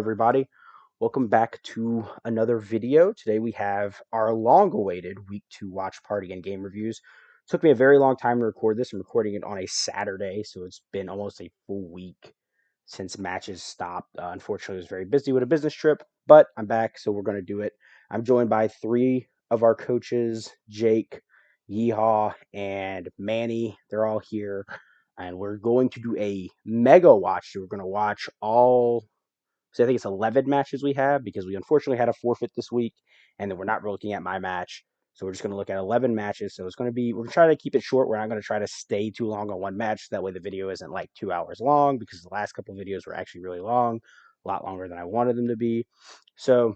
Everybody. Welcome back to another video. Today we have our long-awaited week 2 watch party and game reviews. Took me a very long time to record this. I'm recording it on a Saturday, so it's been almost a full week since matches stopped. Unfortunately, I was very busy with a business trip, but I'm back, so we're going to do it. I'm joined by three of our coaches, Jake, Yeehaw, and Manny. They're all here, and we're going to do a mega watch. So we're going to watch all, so I think it's 11 matches we have because we unfortunately had a forfeit this week, and then we're not looking at my match. So we're just going to look at 11 matches. So it's going to be, we're trying to keep it short. We're not going to try to stay too long on one match. That way the video isn't like 2 hours long, because the last couple of videos were actually really long, a lot longer than I wanted them to be. So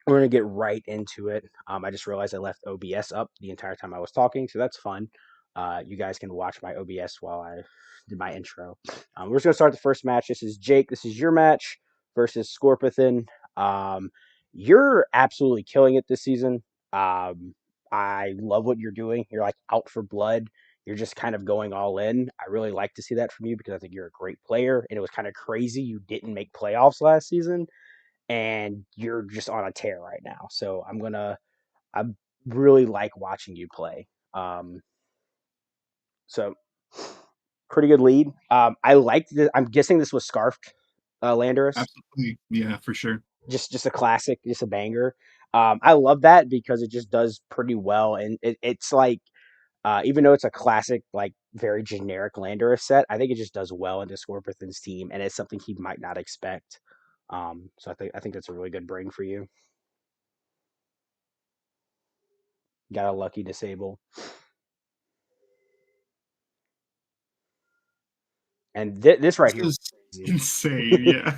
we're going to get right into it. I just realized I left OBS up the entire time I was talking, so that's fun. You guys can watch my OBS while I did my intro. We're just going to start the first match. This is Jake. This is your match versus Scorpithan. You're absolutely killing it this season. I love what you're doing. You're like out for blood. You're just kind of going all in. I really like to see that from you because I think you're a great player. And it was kind of crazy you didn't make playoffs last season, and you're just on a tear right now. So I really like watching you play. So pretty good lead. I liked this. I'm guessing this was Scarfed Landorus. Absolutely. Yeah, for sure. Just a classic, just a banger. I love that because it just does pretty well, and it's like, even though it's a classic, like very generic Landorus set, I think it just does well into Scorpion's team, and it's something he might not expect. So I think that's a really good bring for you. Got a lucky disable. And this right This here is was crazy. insane. Yeah.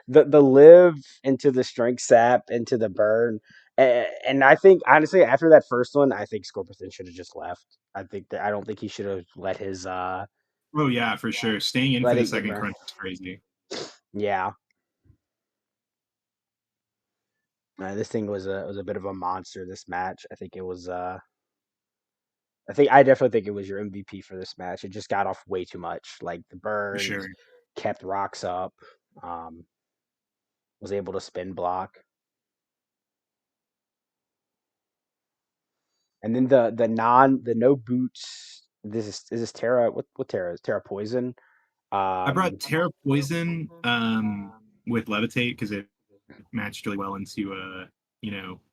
The live into the strength sap into the burn, and I think honestly after that first one, I think Scorpion should have just left. I don't think he should have let his Oh, yeah, for sure. Staying in for let the it get second burned. crunch is crazy. Yeah, this thing was a bit of a monster. This match, I think it was. I definitely think it was your MVP for this match. It just got off way too much. Like the For burns, sure. kept rocks up. Um, was able to spin block. And then the no boots. This Terra. What Terra is? Terra Poison. I brought Um, Terra Poison with Levitate because it matched really well into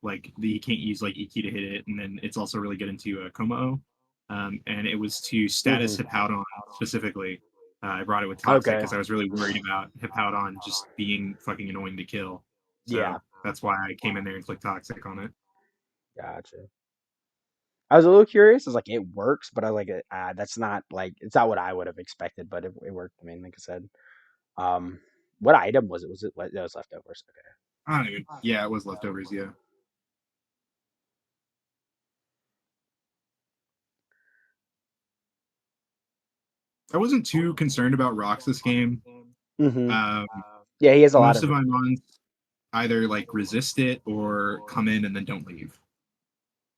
like you can't use like EQ to hit it, and then it's also really good into Como. And it was to status mhm. Hippowdon specifically. I brought it with Toxic Okay. because I was really worried about Hippowdon just being fucking annoying to kill. Yeah. So that's why I came in there and clicked Toxic on it. Gotcha. I was a little curious. I was like, it works, but I was like, that's not like it's not what I would have expected, but it worked. I mean, like I said, um, what item was it? Was it that was leftovers? Okay. I don't even. Yeah, it was leftovers. Yeah, I wasn't too concerned about rocks this game. Mm-hmm. Um, Yeah, he has a lot Most of. of my mons either like resist it or come in and then don't leave.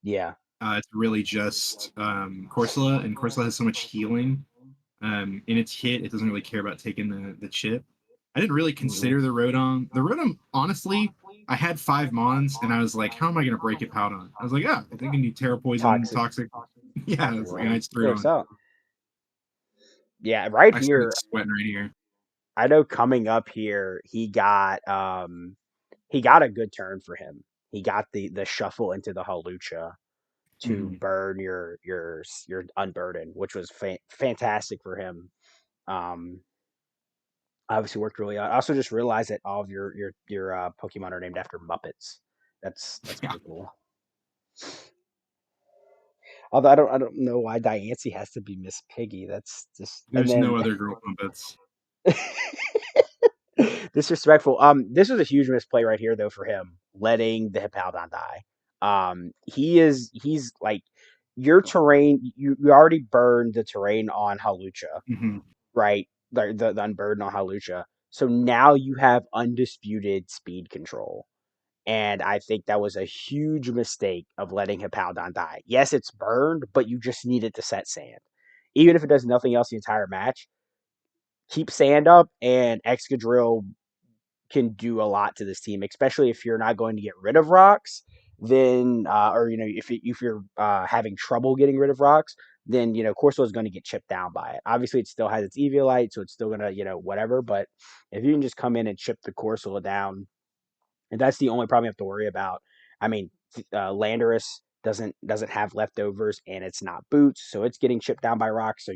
Yeah. It's really just Corsola, and Corsola has so much healing. In its hit, it doesn't really care about taking the chip. I didn't really Hmm. consider the Rodon. The Rodon, honestly, I had 5 mons, and I was like, how am I going to break it out on? I was like, yeah, I think I need Terra Poison, Toxic. Toxic. Yeah, I was like, and I Right. just threw it Works on. out. Yeah. Right I started here, sweating right here. I know coming up here, he got a good turn for him. He got the shuffle into the Halucha to Mhm. burn your unburden, which was fantastic for him. Um, Obviously worked really out. I also just realized that all of your Pokemon are named after Muppets. That's Yeah, kind of cool. Although I don't know why Diancie has to be Miss Piggy. That's just, and there's no then other girl puppets. disrespectful. This was a huge misplay right here though for him, letting the Hippowdon die. He's like your terrain. You already burned the terrain on Halucha, Hmm. right? The unburden on Halucha. So now you have undisputed speed control. And I think that was a huge mistake of letting Hippowdon die. Yes, it's burned, but you just need it to set sand. Even if it does nothing else the entire match, keep sand up and Excadrill can do a lot to this team, especially if you're not going to get rid of rocks. Then, or if you're having trouble getting rid of rocks, then Corso is going to get chipped down by it. Obviously, it still has its Eviolite, so it's still gonna whatever. But if you can just come in and chip the Corso down, and that's the only problem you have to worry about. I mean, Landorus doesn't have leftovers, and it's not boots, so it's getting chipped down by rocks. So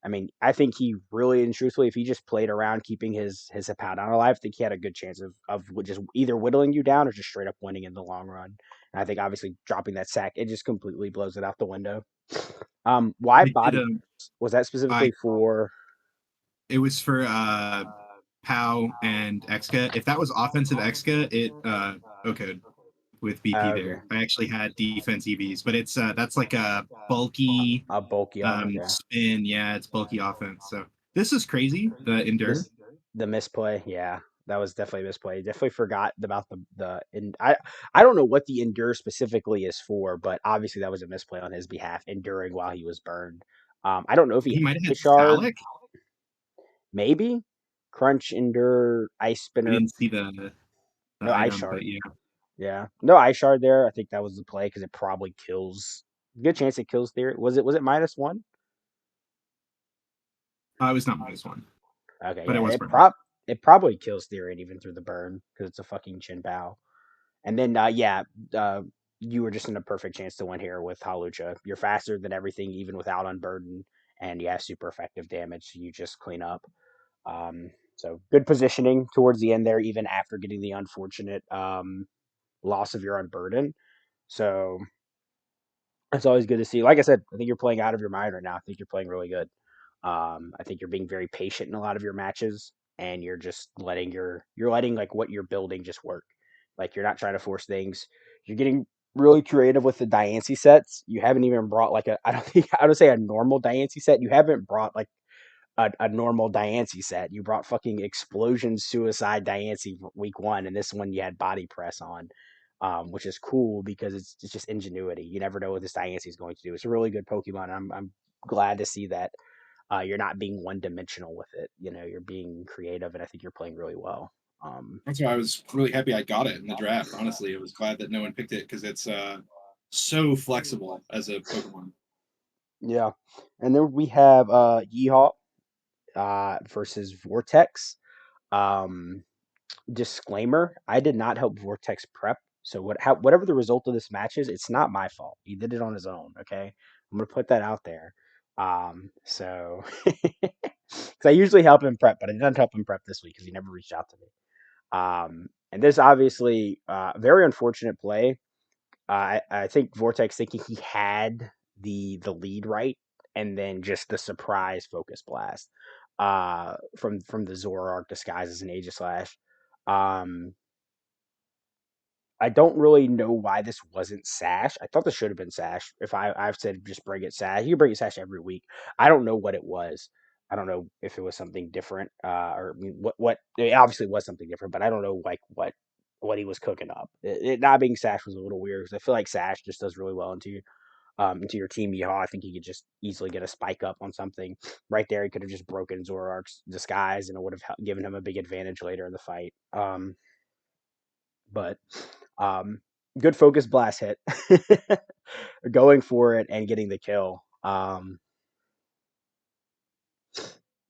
I mean, I think he really and truthfully, if he just played around keeping his Hippowdon alive, I think he had a good chance of just either whittling you down or just straight up winning in the long run. And I think obviously dropping that sack, it just completely blows it out the window. Why I did. body was that I specifically for? It was for Pow and Exca. If that was offensive Exca, it okay with BP Okay, there. I actually had defense EVs, but it's that's like a bulky a bulky off. Okay. spin. Yeah, it's bulky offense. So this is crazy. The endure. This the misplay, yeah, that was definitely a misplay. Definitely forgot about the and I don't know what the endure specifically is for, but obviously that was a misplay on his behalf, enduring while he was burned. I don't know if he He might have had had a shard, Phallic. maybe crunch, endure, ice I spinner, didn't see the no ice item, but shard. yeah. Yeah, no ice shard there. I think that was the play because it probably kills. Good chance it kills theory. Was it -1? It was not -1, Okay, but yeah, it was burning. it probably kills theory even through the burn because it's a fucking chin bow. And then, yeah, uh, you were just in a perfect chance to win here with Halucha. You're faster than everything, even without Unburden, and you have super effective damage. So you just clean up. So good positioning towards the end there, even after getting the unfortunate loss of your Unburden. So it's always good to see. Like I said, I think you're playing out of your mind right now. I think you're playing really good. I think you're being very patient in a lot of your matches, and you're just letting you're letting like what you're building just work. Like you're not trying to force things. You're getting really creative with the Diancie sets. You haven't even brought like a I don't think I would say a normal Diancie set. You haven't brought like a normal Diancie set. You brought fucking Explosion Suicide Diancie week one, and this one you had Body Press on, which is cool because it's just ingenuity. You never know what this Diancie is going to do. It's a really good Pokemon. I'm glad to see that you're not being one dimensional with it. You're being creative, and I think you're playing really well. That's why I was really happy I got it in the draft. Honestly, I was glad that no one picked it because it's so flexible as a Pokemon. Yeah, and then we have Yeehaw versus Vortex. Um, Disclaimer: I did not help Vortex prep, so whatever the result of this match is, it's not my fault. He did it on his own. Okay, I'm gonna put that out there. So because I usually help him prep, but I didn't help him prep this week because he never reached out to me. And this obviously very unfortunate play. I think Vortex thinking he had the lead right, and then just the surprise focus blast from the Zoroark disguised as an Aegislash. Um, I don't really know why this wasn't Sash. I thought this should have been Sash. If I've said just bring it Sash, you bring it Sash every week. I don't know what it was. I don't know if it was something different, or I mean, what it obviously was something different, but I don't know like what he was cooking up. It not being Sash was a little weird because I feel like Sash just does really well into your team. Yeehaw, I think he could just easily get a spike up on something right there. He could have just broken Zoroark's disguise, and it would have given him a big advantage later in the fight. But good focus blast hit, going for it and getting the kill.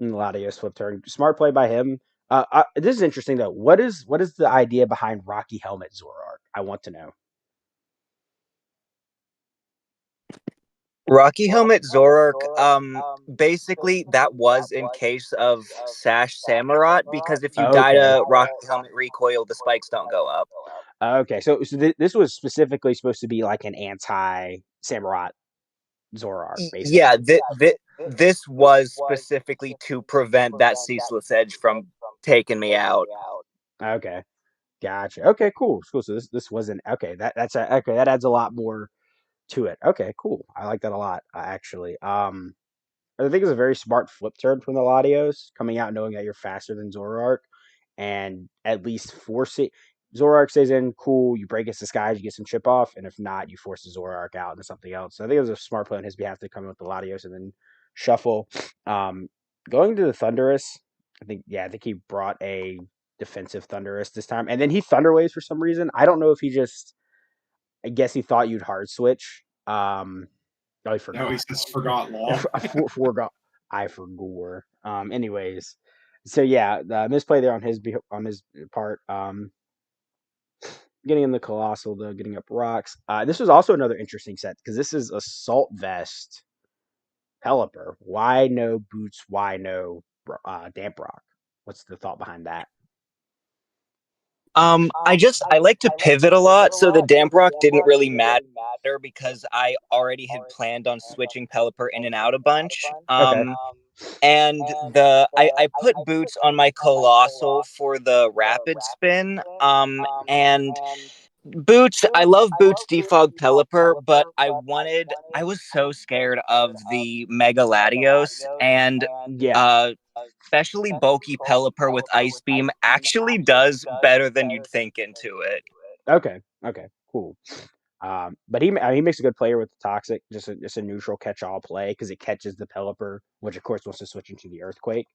Latios flip turn, smart play by him. This is interesting though. What is the idea behind Rocky Helmet Zoroark? I want to know. Rocky Helmet Zorark, basically that was in case of Sash Samurott, because if you die Okay. to Rocky Helmet recoil, the spikes don't go up. Okay. So this was specifically supposed to be like an anti Samurott Zoroark, Yeah, basically. this was specifically to prevent that ceaseless edge from taking me out. Okay. Gotcha. Okay. Cool. Cool. So this wasn't okay. Okay. That adds a lot more to it. Okay. Cool. I like that a lot. Actually. I think it's a very smart flip turn from the Latios, coming out knowing that you're faster than Zoroark, and at least force it. Zoroark stays in, cool. You break its disguise, you get some chip off, and if not, you force the Zoroark out into something else. So I think it was a smart play on his behalf to come in with the Latios and then shuffle. Um, Going to the Thunderous, I think he brought a defensive Thunderous this time, and then he Thunder Waves for some reason. I don't know if he just. I guess he thought you'd hard switch. I No, he forgot. just forgot law. Forgot. I forgot. Anyways, so yeah, the misplay there on his part. Getting in the Colossal though, getting up rocks. This was also another interesting set because this is Assault Vest Pelipper. Why no boots? Why no Damp Rock? What's the thought behind that? I like to pivot a lot, so the damp rock didn't really matter because I already had planned on switching Pelipper in and out a bunch. Okay. And I put boots on my colossal for the rapid spin. And boots, I love boots defog Pelipper, but I was so scared of the Mega Latios, and Yeah. uh especially bulky Pelipper with Ice Beam actually does better than you'd think into it. Okay. Okay. Cool. But he makes a good player with the Toxic, just a neutral catch-all play because it catches the Pelipper, which of course wants to switch into the Earthquake.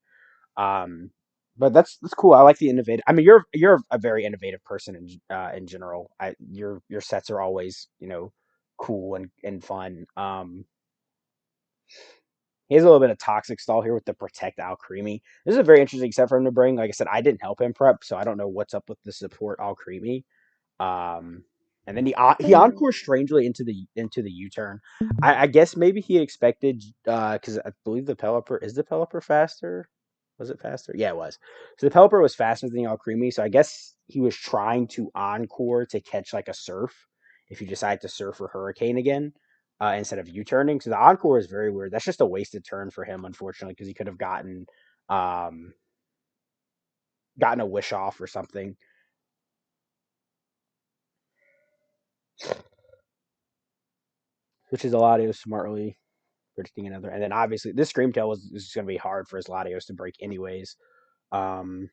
Um, but that's cool. I like the innovative. I mean, you're a very innovative person in general. Your sets are always cool and fun. He has a little bit of toxic stall here with the Protect Alcremie. This is a very interesting set for him to bring. Like I said, I didn't help him prep, so I don't know what's up with the support Alcremie. Um, and then he encore strangely into the U-turn. I guess maybe he expected because I believe the Pelipper faster. Was it faster? Yeah, it was. So the Pelipper was faster than the Alcremie, so I guess he was trying to encore to catch like a surf if you decide to surf or hurricane again instead of U-turning. So the encore is very weird. That's just a wasted turn for him, unfortunately, because he could have um, gotten a wish off or something. Which is Eladio smartly predicting another. And then obviously this Screamtail is going to be hard for his Latios to break anyways. Um,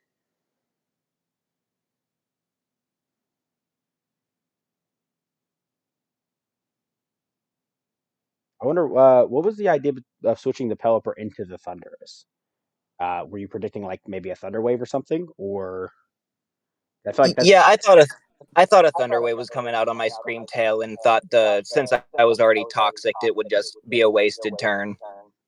I wonder what was the idea of switching the Pelipper into the Thunderous? Were you predicting like maybe a Thunder Wave or something, or I feel like Yeah, that's I thought a Thunderwave was coming out on my Scream Tail and thought since I was already toxic, it would just be a wasted turn.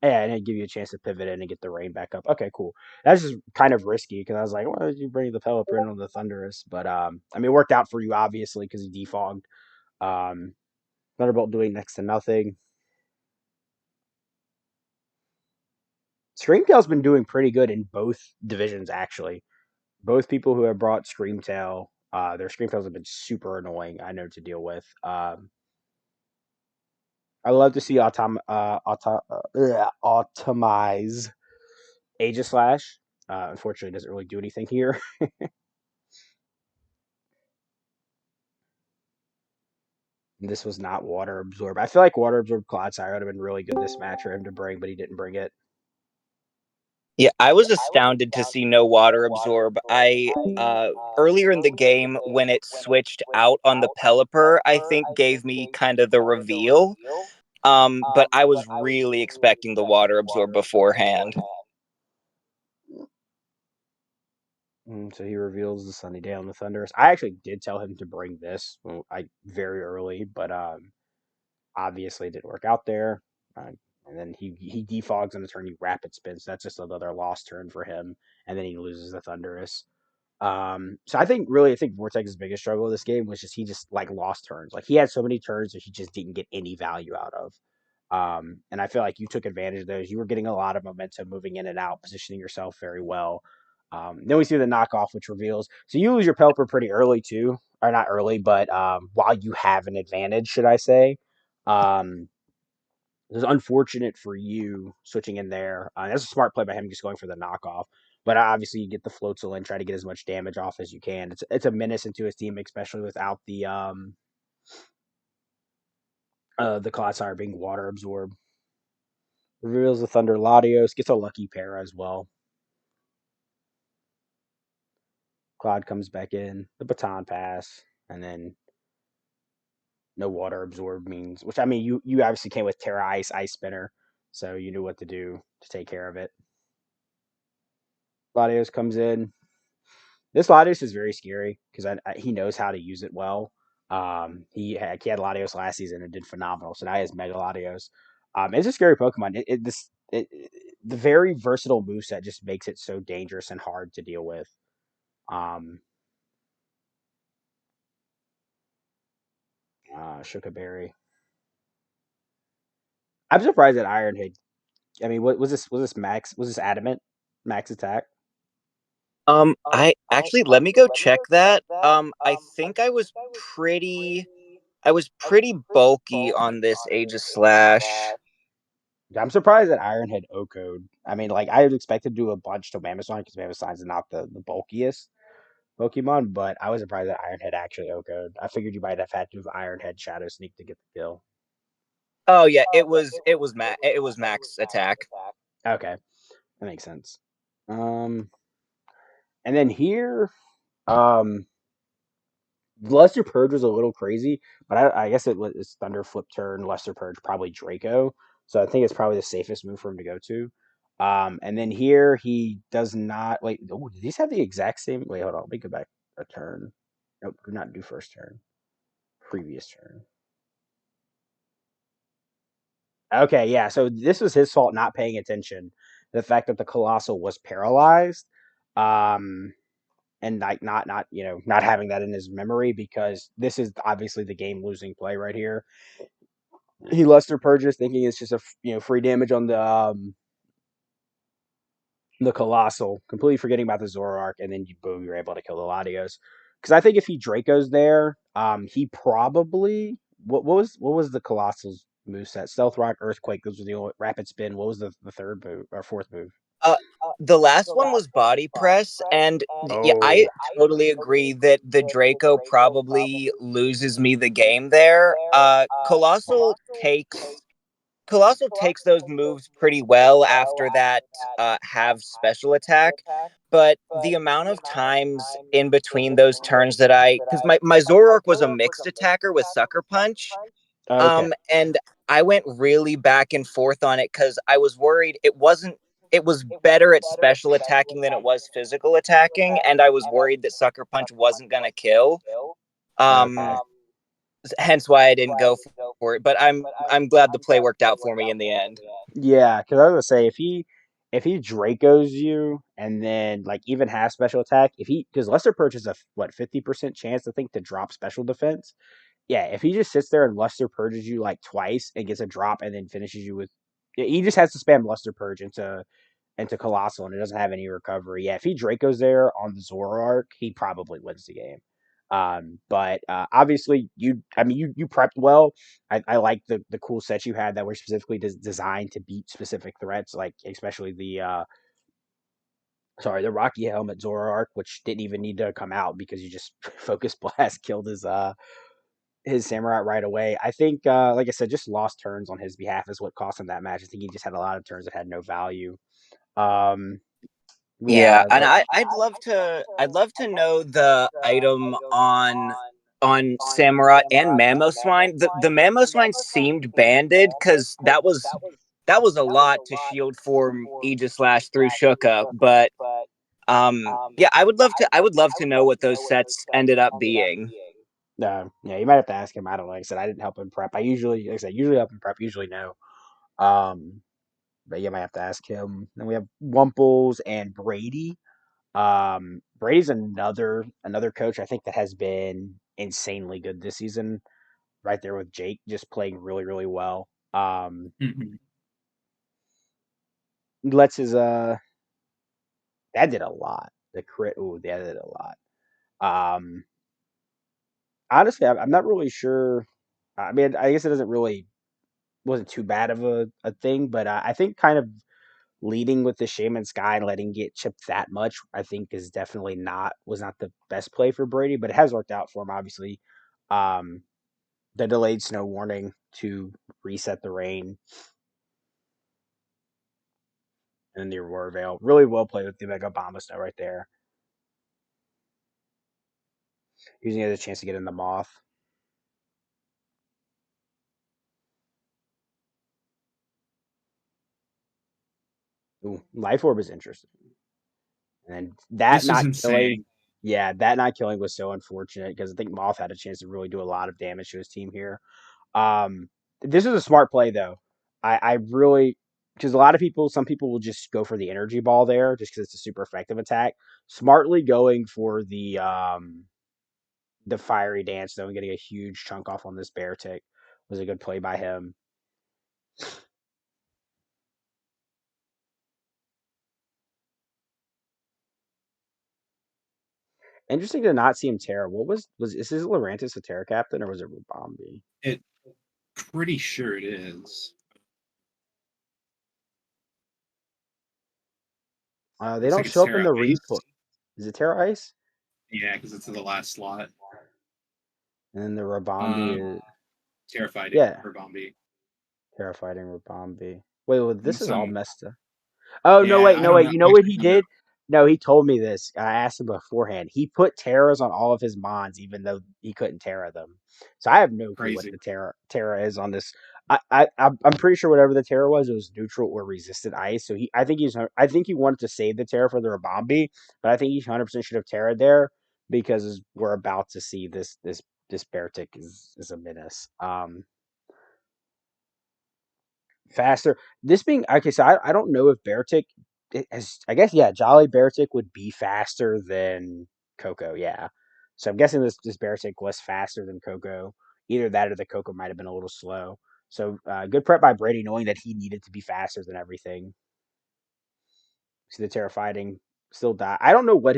yeah, and it give you a chance to pivot in and get the rain back up. Okay, cool. That's just kind of risky because I was like, why did you bring the Pelipper in on the Thunderous? But I mean, it worked out for you obviously because he defogged. Um, Thunderbolt doing next to nothing. Screamtail's been doing pretty good in both divisions, actually. Both people who have brought Screamtail, their Screamtails have been super annoying, I know, to deal with. I love to see Automize Aegislash. Unfortunately, it doesn't really do anything here. This was not Water Absorb. I feel like Water Absorb Clodsire would have been really good this match for him to bring, but he didn't bring it. Yeah, I was astounded to see no water absorb. I earlier in the game when it switched out on the Pelipper, I think gave me kind of the reveal. But I was really expecting the water absorb beforehand. So he reveals the Sunny Day on the Thunderous. I actually did tell him to bring this very early, but obviously it didn't work out there. And then he defogs on the turn. He rapid spins. That's just another lost turn for him. And then he loses the Thunderous. So I think Vortex's biggest struggle of this game was just he just like lost turns. Like he had so many turns that he just didn't get any value out of. And I feel like you took advantage of those. You were getting a lot of momentum moving in and out, positioning yourself very well. Then we see the knockoff, which reveals. So you lose your Pelipper pretty early too, or not early, but while you have an advantage, should I say? Um, it was unfortunate for you switching in there. That's a smart play by him, just going for the knockoff. But obviously, you get the floatzel in, try to get as much damage off as you can. It's a menace into his team, especially without the Clodsire being water absorbed. Reveals the Thunder Latios, gets a lucky pair as well. Claude comes back in, the baton pass, and then no water absorb means, which I mean, you obviously came with Terra Ice Spinner, so you knew what to do to take care of it. Latios comes in, This Latios is very scary because he knows how to use it well. He had Latios last season and did phenomenal. So now he has Mega Latios. It's a scary Pokemon. The very versatile moveset just makes it so dangerous and hard to deal with. Shuka Berry. I'm surprised that Iron Head. I mean, what was this? Was this Max? Was this Adamant? Max attack? I actually let me go check that. I think I was pretty bulky on this Aegis Slash. I'm surprised that Iron Head O code. I mean, like I would expect to do a bunch to Mamoswine because Mamoswine's not the bulkiest Pokemon, but I was surprised that Iron Head actually O code. I figured you might have had to have Iron Head Shadow Sneak to get the kill. Oh yeah, it was max attack. Okay, that makes sense. And then here, um, Luster Purge was a little crazy, but I guess it was Thunder Flip turn, Luster Purge, probably Draco. So I think it's probably the safest move for him to go to. And then here he does not wait. Oh, did these have the exact same? Wait, hold on. Let me go back a turn. Nope, do not do first turn. Previous turn. Okay, yeah. So this was his fault not paying attention. The fact that the Colossal was paralyzed. And like not not having that in his memory because this is obviously the game losing play right here. He Luster Purges thinking it's just a free damage on the Colossal, completely forgetting about the Zoroark, and then boom, you're able to kill the Latios. Because I think if he Draco's there, he probably what was the Colossal's moveset? Stealth Rock, Earthquake. Those were the only Rapid Spin. What was the third move or fourth move? Uh, the last one was body press, and yeah, Oh, I totally agree that the Draco probably loses me the game there. Colossal takes those moves pretty well after that have special attack, but the amount of times in between those turns that because my Zoroark was a mixed attacker with Sucker Punch, okay. and I went really back and forth on it because I was worried it was better at special attacking than it was physical attacking, and I was worried that Sucker Punch wasn't gonna kill. Okay. Um, Hence why I didn't go for it. But I'm glad the play worked out for me in the end. Yeah, because I was gonna say if he Dracos you and then like even has special attack, if he because Lester Perch is a what 50% chance I think to drop special defense. Yeah, if he just sits there and Luster Purges you like twice and gets a drop and then finishes you with, he just has to spam Luster Purge into Colossal and it doesn't have any recovery. Yeah, if he Draco's there on the Zoroark, he probably wins the game. But obviously, you prepped well. I like the cool sets you had that were specifically designed to beat specific threats, like especially the Rocky Helmet Zoroark, which didn't even need to come out because you just Focus Blast killed his Samurai right away. I think, like I said, just lost turns on his behalf is what cost him that match. I think he just had a lot of turns that had no value. Um, Yeah, yeah, and I'd love to know the item on Samurai and Mamoswine. The Mamoswine seemed banded because that was a lot to shield form Aegis Slash through Shuka, but yeah, I would love to know what those sets ended up being. yeah, you might have to ask him. I don't know. Like I said, I didn't help him prep. Like I said, usually help him prep. Usually no. Um, but you might have to ask him. Then we have Wumples and Brady. Brady's another coach I think that has been insanely good this season. Right there with Jake, just playing really really well. Lets his that did a lot. The crit, ooh, that did a lot. Um, Honestly, I'm not really sure. I mean, I guess it doesn't really wasn't too bad of a thing, but I think kind of leading with the Shaman Sky and letting get chipped that much, I think is definitely was not the best play for Brady, but it has worked out for him. Obviously, um, the delayed snow warning to reset the rain and the Aurora Veil, really well played with the Mega Bomba Snow right there, using it as a chance to get in the Moth. Ooh, Life Orb is interesting. And that This is not killing, insane. Yeah, that not killing was so unfortunate because I think Moth had a chance to really do a lot of damage to his team here. This is a smart play though. I really because a lot of people, some people will just go for the energy ball there just because it's a super effective attack. Smartly going for the fiery dance though and getting a huge chunk off on this bear tick was a good play by him. Interesting to not see him Terra. What was is his Lurantis a Terra captain or was it Rubambi? It pretty sure it is. They Looks don't like it's show up in Terra the Ice. replay. Is it Terra Ice? Yeah, because it's in the last slot. And then the Rubambi is Terra Fighting yeah, for Bombi. Terra fighting Rubambi. Wait, well, this is all Some messed up. Oh no, Yeah, wait, I no, don't wait. know. You know I what actually he don't know. did? No, he told me this. I asked him beforehand. He put Terras on all of his Mons, even though he couldn't Terra them. So I have no clue what Crazy. the Terra is on this. I'm pretty sure whatever the Terra was, it was neutral or resisted ice. So I think he wanted to save the Terra for the Rabambi, but I think he 100% should have Terra there because we're about to see this Beartic is a menace. Faster. This being okay, so I don't know if Beartic has. I guess yeah, Jolly Beartic would be faster than Coco. Yeah, so I'm guessing this Beartic was faster than Coco. Either that or the Coco might have been a little slow. So good prep by Brady, knowing that he needed to be faster than everything. See the Terrifying still die. I don't know what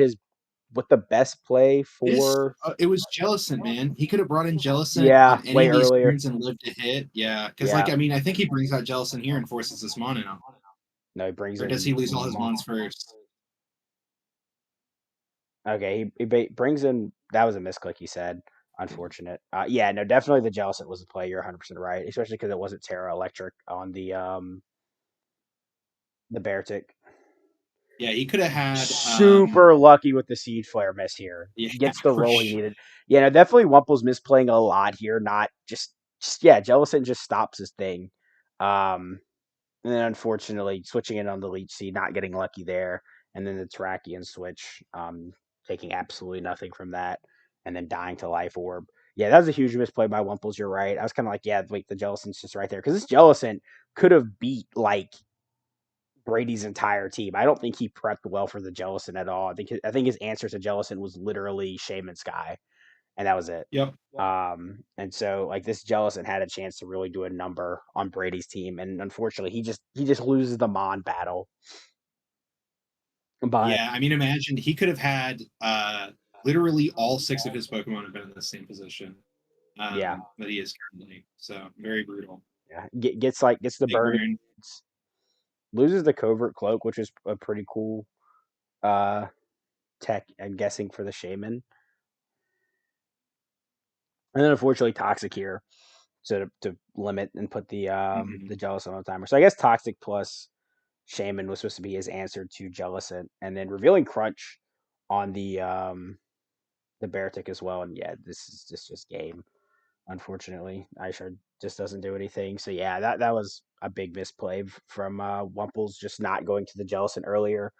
the best play for. It was Jellison, man. He could have brought in Jellison Yeah, on any way of these earlier. turns and lived to hit. Yeah, because Yeah, I mean, I think he brings out Jellison here and forces this mon out. no, he brings Or does he in. lose all his mons first? Okay, he brings in. That was a misclick. He said, unfortunate. Yeah, no, definitely the Jellicent was the play. You're 100% right, especially because it wasn't Terra Electric on the Beartic. Yeah, he could have had. Super lucky with the Seed Flare miss here. Yeah, Gets the for roll he sure. needed. Yeah, no, definitely Wumple's misplaying a lot here. Not just yeah, Jellicent just stops his thing. And then unfortunately switching in on the Leech Seed, not getting lucky there, and then the Terrakion switch, taking absolutely nothing from that, and then dying to Life Orb. Yeah, that was a huge misplay by Wumples. You're right. I was kind of like, yeah, wait, the Jellicent's just right there because this Jellicent could have beat like Brady's entire team. I don't think he prepped well for the Jellicent at all. I think his answer to Jellicent was literally Shaman Sky, and that was it. Yep. And so like this Jellison had a chance to really do a number on Brady's team, and unfortunately he just loses the Mon battle. But Yeah, I mean, imagine he could have had literally all 6 of his Pokemon have been in the same position yeah, that he is currently. So very brutal. yeah, gets the Big burn, burn. loses the Covert Cloak, which is a pretty cool uh tech. I'm guessing for the Shaman, and then unfortunately Toxic here to limit and put the Jellison on the timer. So I guess Toxic plus Shaman was supposed to be his answer to Jellicent, and then revealing Crunch on the Beartic as well. And yeah, this is just game. Unfortunately, Ishard just doesn't do anything. So yeah, that was a big misplay from Wumples just not going to the Jellicent earlier.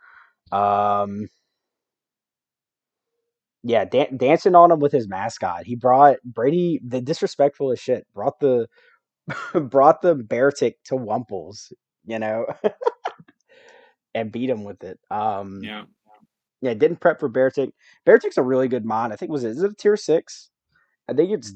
Yeah, dancing on him with his mascot. He brought Brady the disrespectful as shit. Brought the brought the Beartic to Wumples, you know, and beat him with it. Yeah. Yeah, didn't prep for Beartic. Beartic's a really good mod. I think is it a tier 6? I think it's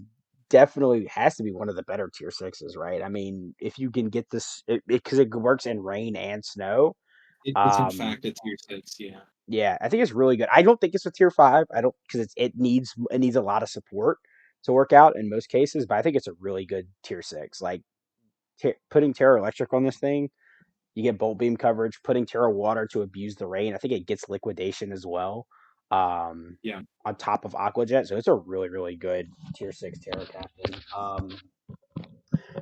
definitely has to be one of the better tier 6s, right? I mean, if you can get this because it works in rain and snow. It's in fact a tier 6, yeah. Yeah, I think it's really good. I don't think it's a tier 5. I don't because it needs a lot of support to work out in most cases, but I think it's a really good tier 6. Like putting Terra Electric on this thing, you get Bolt Beam coverage, putting Terra Water to abuse the rain. I think it gets liquidation as well. Yeah. On top of Aqua Jet, so it's a really, really good tier 6 Terra captain.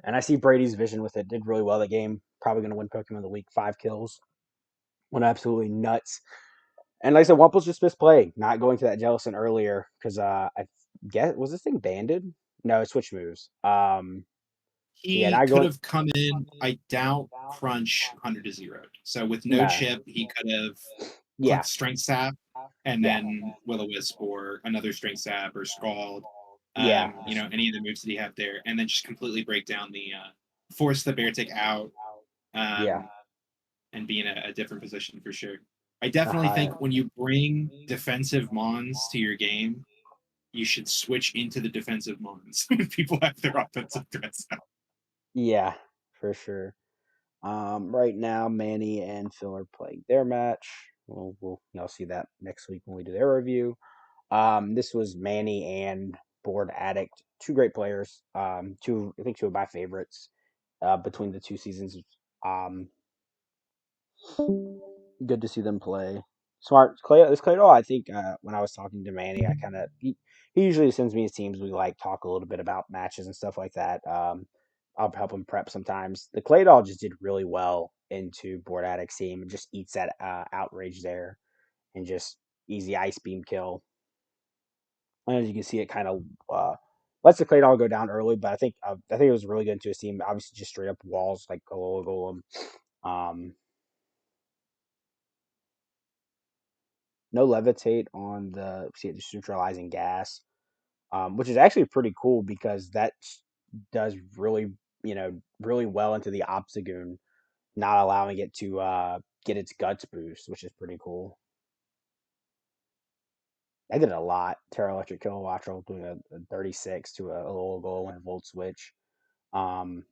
And I see Brady's vision with it. Did really well that game. Probably going to win Pokemon of the Week. 5 kills. Went absolutely nuts. And like I said, Wumple's just misplaying, not going to that Jellicent earlier because I guess was this thing banded? No, it switched moves. So yeah, He not could going. have come in, I doubt, Crunch 100 to 0. So with no No, chip, he could have yeah, put Strength Sap and Yeah. then Will-O-Wisp or another Strength Sap or Scald. Yeah. Any of the moves that you have there, and then just completely break down the force the Beartic out, Yeah. and be in a different position for sure. I A definitely high. think when you bring defensive Mons to your game, you should switch into the defensive Mons when people have their offensive threats out. Yeah, for sure. Right now, Manny and Phil are playing their match. We'll y'all see that next week when we do their review. This was Manny and Board Addict, two great players. I think two of my favorites. Between the two seasons. Um, Good to see them play. Smart Clay. This Clay. Oh, I think when I was talking to Manny, I kind of he usually sends me his teams. We like talk a little bit about matches and stuff like that. I'll help him prep sometimes. The Clay doll just did really well into Board Addict's team and just eats that outrage there and just easy ice beam kill. And as you can see, it kind of lets the Clay doll go down early, but I think it was really good into his team. Obviously, just straight up walls like Golem. Um, no levitate on the just neutralizing gas, which is actually pretty cool because that does really really well into the Obstagoon, not allowing it to get its guts boost, which is pretty cool. I did a lot. Terra Electric Kilowatt doing a 36 to a little goal and volt switch. Um,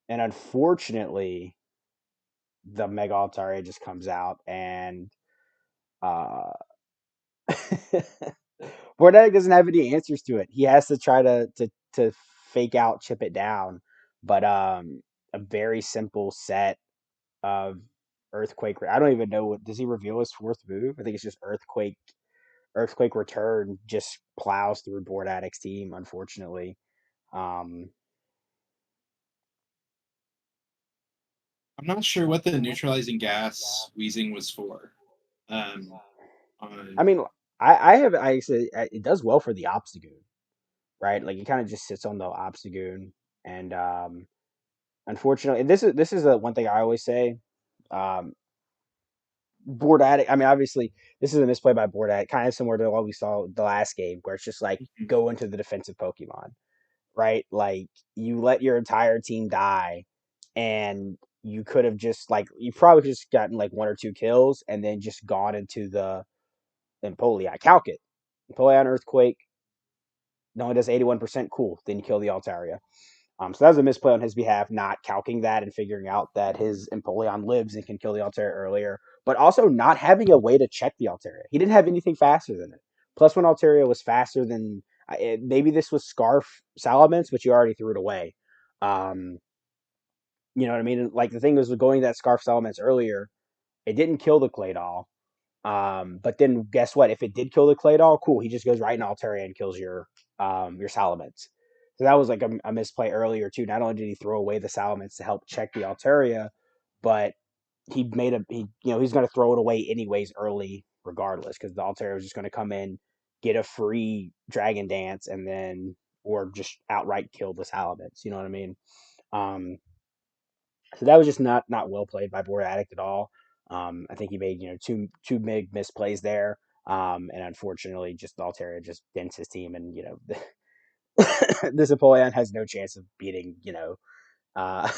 and unfortunately, the Mega Altaria just comes out and uh, Bordeaux doesn't have any answers to it. He has to try to fake out, chip it down. But a very simple set of Earthquake. I don't even know what does he reveal his fourth move. I think it's just Earthquake. Earthquake Return just plows through Board Addict's team. Unfortunately, um, I'm not sure what the neutralizing gas wheezing was for. I On mean, I have I said it does well for the Obstagoon, right? Like it kind of just sits on the Obstagoon, and unfortunately, this is the one thing I always say. Um, Board Addict. I mean, obviously, this is a misplay by Board Addict, kind of similar to what we saw the last game, where it's just like go into the defensive Pokemon, right? Like you let your entire team die, and you could have just like you probably just gotten like one or two kills, and then just gone into the Empoleon. Calc it, Empoleon Earthquake. No, it does 81%. Cool. Then you kill the Altaria. So that was a misplay on his behalf, not calcing that and figuring out that his Empoleon lives and can kill the Altaria earlier, but also not having a way to check the Altaria. He didn't have anything faster than it. Plus, when Altaria was faster than maybe this was Scarf Salamence, but you already threw it away. Um, you know what I mean? Like the thing was going to that Scarf Salamence earlier, it didn't kill the Claydol. But then guess what? If it did kill the Claydol, cool. He just goes right in Altaria and kills your Salamence. So that was like a misplay earlier too. Not only did he throw away the Salamence to help check the Altaria, but he's going to throw it away anyways early regardless because the Altaria was just going to come in, get a free Dragon Dance, and then or just outright kill the Salamence. You know what I mean? Um, so that was just not well played by Board Addict at all. I think he made two big misplays there, and unfortunately, just Altaria just dents his team, and this Apollyon has no chance of beating uh,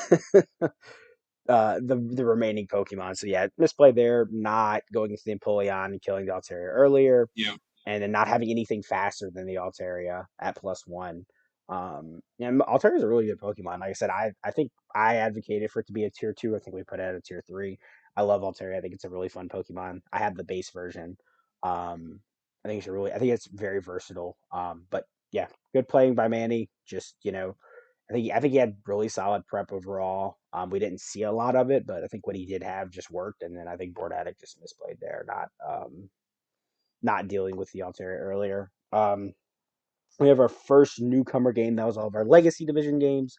the remaining Pokemon. So yeah, misplay there, not going into the Empoleon and killing the Altaria earlier, yeah, and then not having anything faster than the Altaria at +1. And Altaria is a really good Pokemon. Like I said, I think I advocated for it to be a tier 2. I think we put it at a tier 3. I love Altaria. I think it's a really fun Pokemon. I have the base version. I think it's very versatile. But yeah, good playing by Manny. Just I think he had really solid prep overall. We didn't see a lot of it, but I think what he did have just worked. And then I think Board Addict just misplayed there, not dealing with the Altaria earlier. We have our first newcomer game. That was all of our Legacy Division games.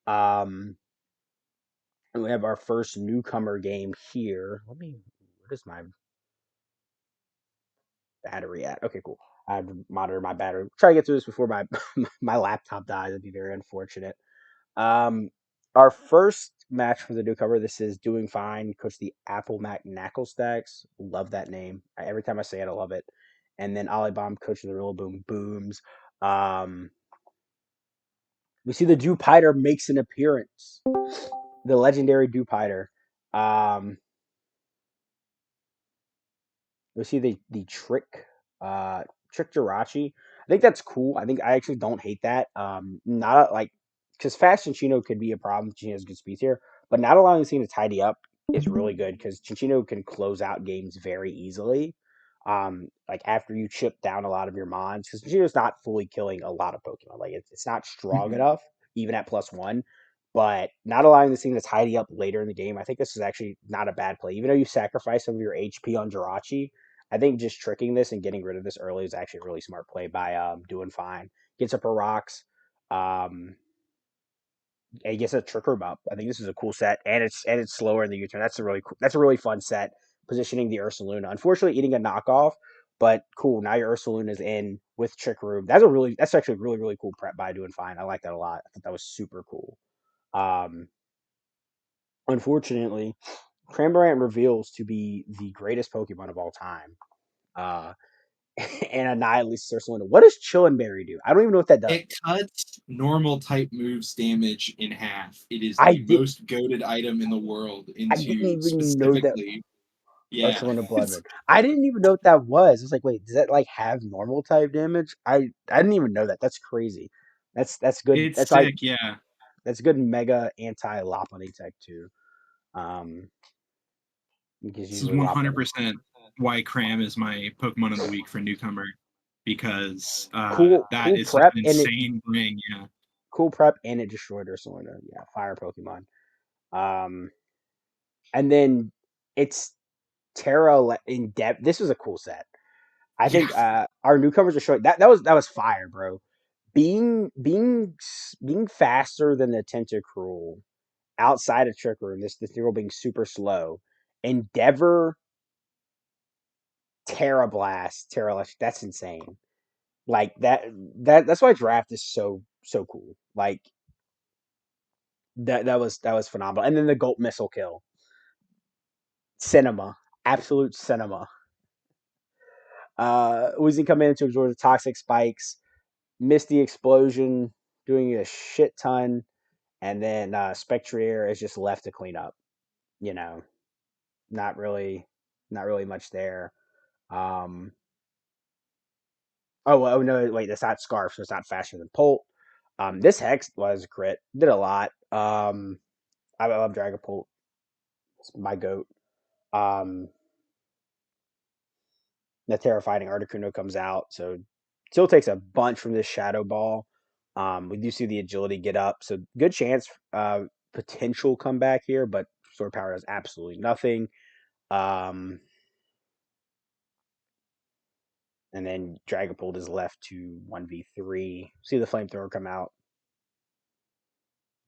And we have our first newcomer game here. What is my battery at? Okay, cool. I have to monitor my battery. Try to get through this before my my laptop dies. That'd be very unfortunate. Um, our first match for the newcomer. This is Doing Fine, Coach the Apple Mac Knackle Stacks. Love that name. Every time I say it, I love it. And then Ollie Bomb, Coach of the Rillaboom Booms. We see the Dewpider makes an appearance. The legendary Dewpider. We see the trick Jirachi. I think that's cool. I actually don't hate that. Not like because Fast Chinchino could be a problem. Chinchino's good speed here, but not allowing this thing to tidy up is really good because Chinchino can close out games very easily. Like after you chip down a lot of your mons, because Chinchino's not fully killing a lot of Pokemon. Like it's not strong Mhm. enough even at +1. But not allowing this thing to tidy up later in the game, I think this is actually not a bad play. Even though you sacrifice some of your HP on Jirachi, I think just tricking this and getting rid of this early is actually a really smart play by Doing Fine. Gets up her rocks. And he gets a Trick Room up. I think this is a cool set, and it's slower in the U-turn. That's a really fun set. Positioning the Ursaluna. Unfortunately, eating a knockoff, but cool. Now your Ursaluna is in with Trick Room. That's actually a really really cool prep by Doing Fine. I like that a lot. I thought that was super cool. Um, Unfortunately, Cramorant reveals to be the greatest Pokemon of all time. Uh, and annihilates Ursaluna. What does Chillinberry do? I don't even know what that does. It cuts normal type moves damage in half. It is I the did. most goaded item in the world I didn't into even know that specifically. Yeah. Ursaluna It's Bloodmoon. I didn't even know what that was. I was like, wait, does that like have normal type damage? I didn't even know that. That's crazy. That's good. It's sick, yeah. That's good mega anti Lopunny tech too. Um, because This is usually Lopunny. 100% why Cram is my Pokemon of the week for newcomer, because that Cool is such prep an and it insane ring. Yeah. cool prep and it destroyed Ursaluna. Yeah, fire Pokemon. Um, and then it's Terra in depth. This was a cool set. I Yeah. think our newcomers are showing that was fire, bro. Being faster than the Tentacruel outside of Trick Room, this girl being super slow. Endeavor, Terra Blast, Terra Electric, that's insane. Like that's why draft is so cool. Like that was phenomenal. And then the Gold Missile kill. Cinema. Absolute cinema. Weezing come in to absorb the toxic spikes, miss the explosion, doing a shit ton, and then Spectrier is just left to clean up. You know, not really, not really much there. Um, oh no, wait, that's not Scarf, so it's not faster than Polt. This Hex was a crit, did a lot. I love Dragapult. It's my goat. Um, the terrifying Articuno comes out, so still takes a bunch from this Shadow Ball. We do see the agility get up, so good chance, potential comeback here, but Sword Power does absolutely nothing. Um, and then Dragapult is left to 1v3. See the Flamethrower come out.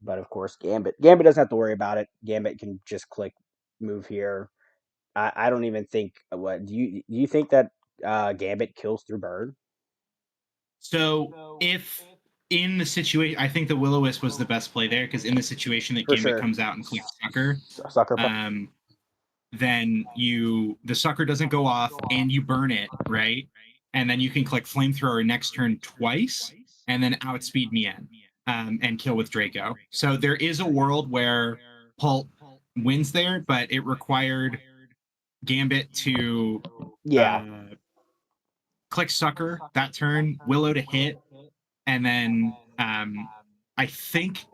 But of course, Gambit doesn't have to worry about it. Gambit can just click move here. I don't even think what do you think that Gambit kills through burn? So if in the situation, I think the Will-O-Wisp was the best play there, because in the situation that For Gambit sure. comes out and clicks Sucker, Sucker punch. then the Sucker doesn't go off and you burn it, right? And then you can click Flamethrower next turn twice and then outspeed Mien and kill with Draco. So there is a world where Pult wins there, but it required Gambit to Yeah. click Sucker that turn, Willow to hit, and then I think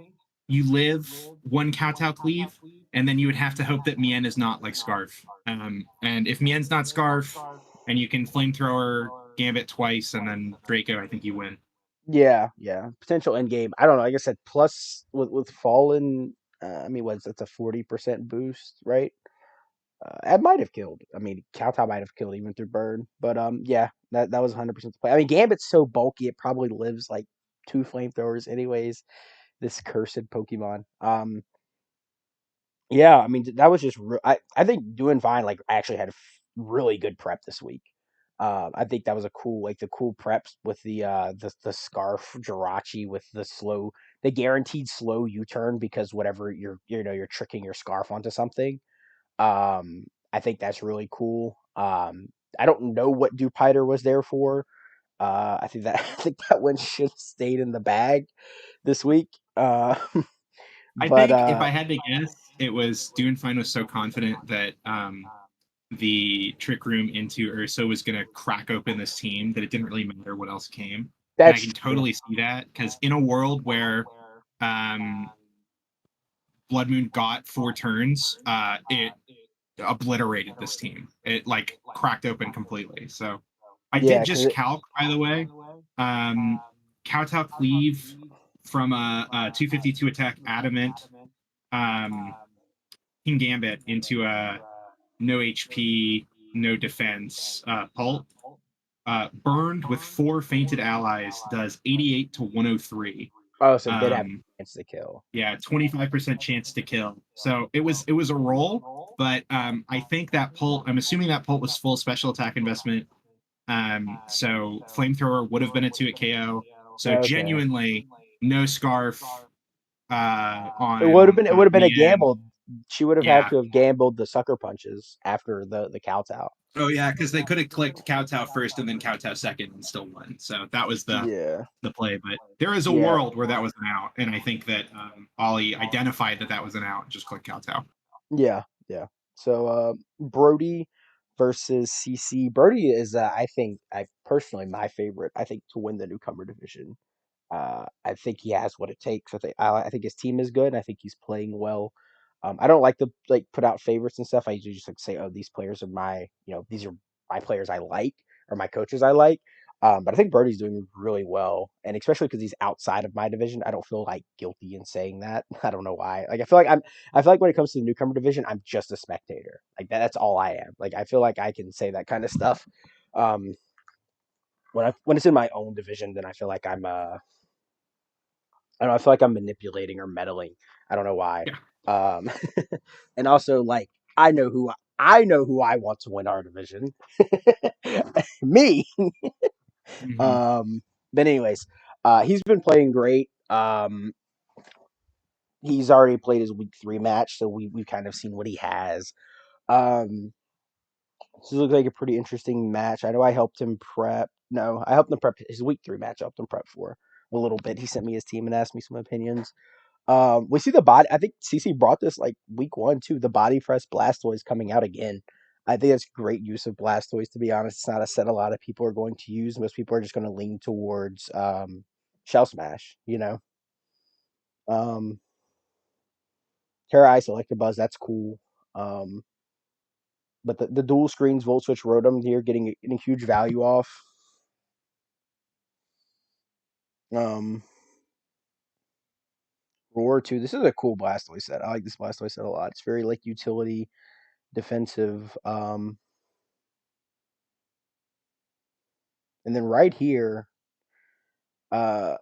you live one Kowtow Cleave, and then you would have to hope that Mien is not like Scarf. And if Mien's not Scarf, and you can Flamethrower Gambit twice, and then Draco, I think you win. Yeah. Potential end game. I don't know. Like I said, plus with Fallen, I mean, that's a 40% boost, right? That might have killed. I mean, Kowtow might have killed even through burn, but yeah, that was 100% the play. I mean, Gambit's so bulky, it probably lives like 2 flamethrowers, anyways. This cursed Pokemon. Yeah, I mean, that was just. I think doing fine. Like, I actually had a really good prep this week. I think that was a cool, like the cool preps with the scarf Jirachi with the guaranteed slow U-turn because whatever you're tricking your scarf onto something. I think that's really cool. I don't know what Dupiter was there for. I think that one should have stayed in the bag this week. I But think if I had to guess, it was Doomfine was so confident that the trick room into Ursa was going to crack open this team that it didn't really matter what else came. And I that's can true. totally see that because in a world where Blood Moon got 4 turns, it obliterated this team. It like cracked open completely. So I did Yeah, because just calc, by the way. Kowtow Cleave from a 252 attack Adamant King Gambit into a no HP, no defense Pult. Burned with 4 fainted allies does 88 to 103. so it did have a chance to kill. Yeah, 25% chance to kill. So it was a roll, but I think that Pult. I'm assuming that Pult was full special attack investment. So flamethrower would have been a 2 at KO. So Okay. genuinely, no scarf It would have been a the end. gamble. She would have had Yeah. to have gambled the sucker punches after the kowtow. Oh yeah, because they could have clicked Kowtow first and then Kowtow second and still won. So that was Yeah. the play. But there is a Yeah. world where that was an out, and I think that Ollie identified that was an out and just clicked Kowtow. Yeah. Yeah. So Brody versus CC. Brody is I think I personally my favorite. I think to win the newcomer division. I think he has what it takes. I think his team is good. I think he's playing well. I don't like to like put out favorites and stuff. I usually just like say, oh, these players are these are my players I like or my coaches I like. But I think Brody's doing really well, and especially because he's outside of my division, I don't feel like guilty in saying that. I don't know why. Like I feel like when it comes to the newcomer division, I'm just a spectator. Like that's all I am. Like I feel like I can say that kind of stuff. Um, when it's in my own division, then I feel like I don't know, I feel like I'm manipulating or meddling. I don't know why. Yeah. Um, and also like I know who I want to win our division. Me. Mm-hmm. But anyways, he's been playing great. He's already played his week 3 match, so we've kind of seen what he has. This looks like a pretty interesting match. I know I helped him prep. No, I helped him prep his week 3 match. I helped him prep for a little bit. He sent me his team and asked me some opinions. We see the body. I think CC brought this like week 1 too. The body press Blastoise coming out again. I think that's great use of Blastoise. To be honest, it's not a set a lot of people are going to use. Most people are just going to lean towards Shell Smash. Um, Terra Ice Electabuzz. That's cool. Um, but the dual screens Volt Switch Rotom here getting huge value off. Um, Roar too. This is a cool Blastoise set. I like this Blastoise set a lot. It's very like utility defensive. And then right here, uh,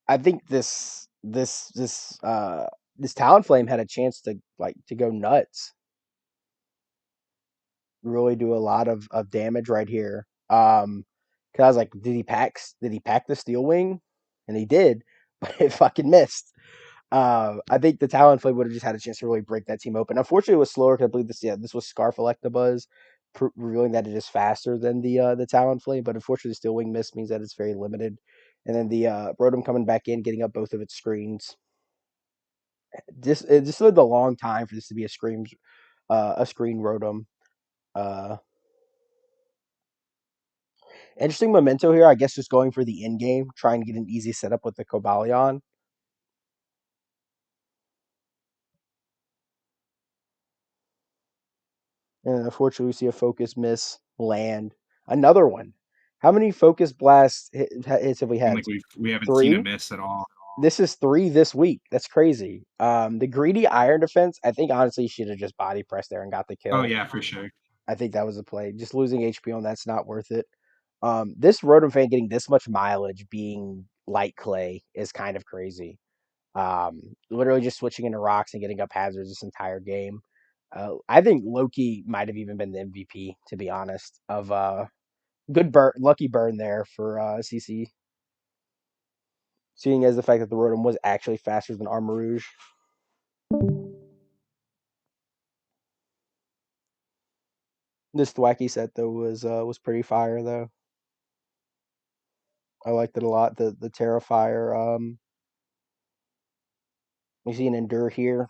I think this Talonflame had a chance to go nuts, really do a lot of damage right here. Cause I was like, did he pack the Steel Wing? And he did, but it fucking missed. I think the Talonflame would have just had a chance to really break that team open. Unfortunately, it was slower because I believe this was Scarf Electabuzz, revealing that it is faster than the Talonflame. But unfortunately, the Steel Wing miss means that it's very limited. And then the Rotom coming back in, getting up both of its screens. It just lived a long time for this to be a screen Rotom. Uh, Interesting memento here. I guess just going for the end game, trying to get an easy setup with the Cobalion. And unfortunately, we see a focus miss land. Another one. How many focus blast hits have we I had? think we haven't seen a 3. miss at all. This is 3 this week. That's crazy. The greedy iron defense. I think honestly, he should have just body pressed there and got the Oh kill. yeah, for sure. I think that was a play. Just losing HP on that's not worth it. This Rotom fan getting this much mileage being light clay is kind of crazy. Literally just switching into rocks and getting up hazards this entire game. I think Loki might have even been the MVP, to be honest. Of good burn, lucky burn there for CC. Seeing as the fact that the Rotom was actually faster than Armarouge. This Thwacky set though was pretty fire though. I liked it a lot. The Terrifier. We see an Endure here.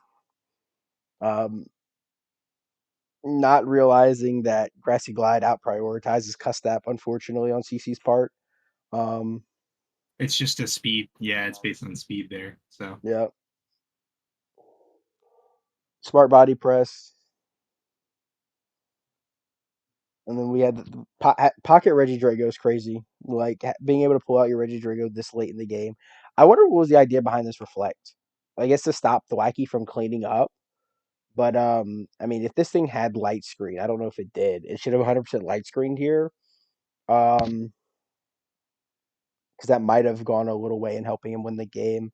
Not realizing that Grassy Glide out prioritizes Custap, unfortunately, on CC's part. It's just a speed. Yeah, it's based on speed there. So Yeah. Smart body press. And then we had Pocket Regidrago is crazy. Like being able to pull out your Regidrago this late in the game. I wonder what was the idea behind this Reflect. I guess to stop Thwacky from cleaning up. But I mean, if this thing had light screen, I don't know if it did. It should have 100% light screened here. Because that might have gone a little way in helping him win the game.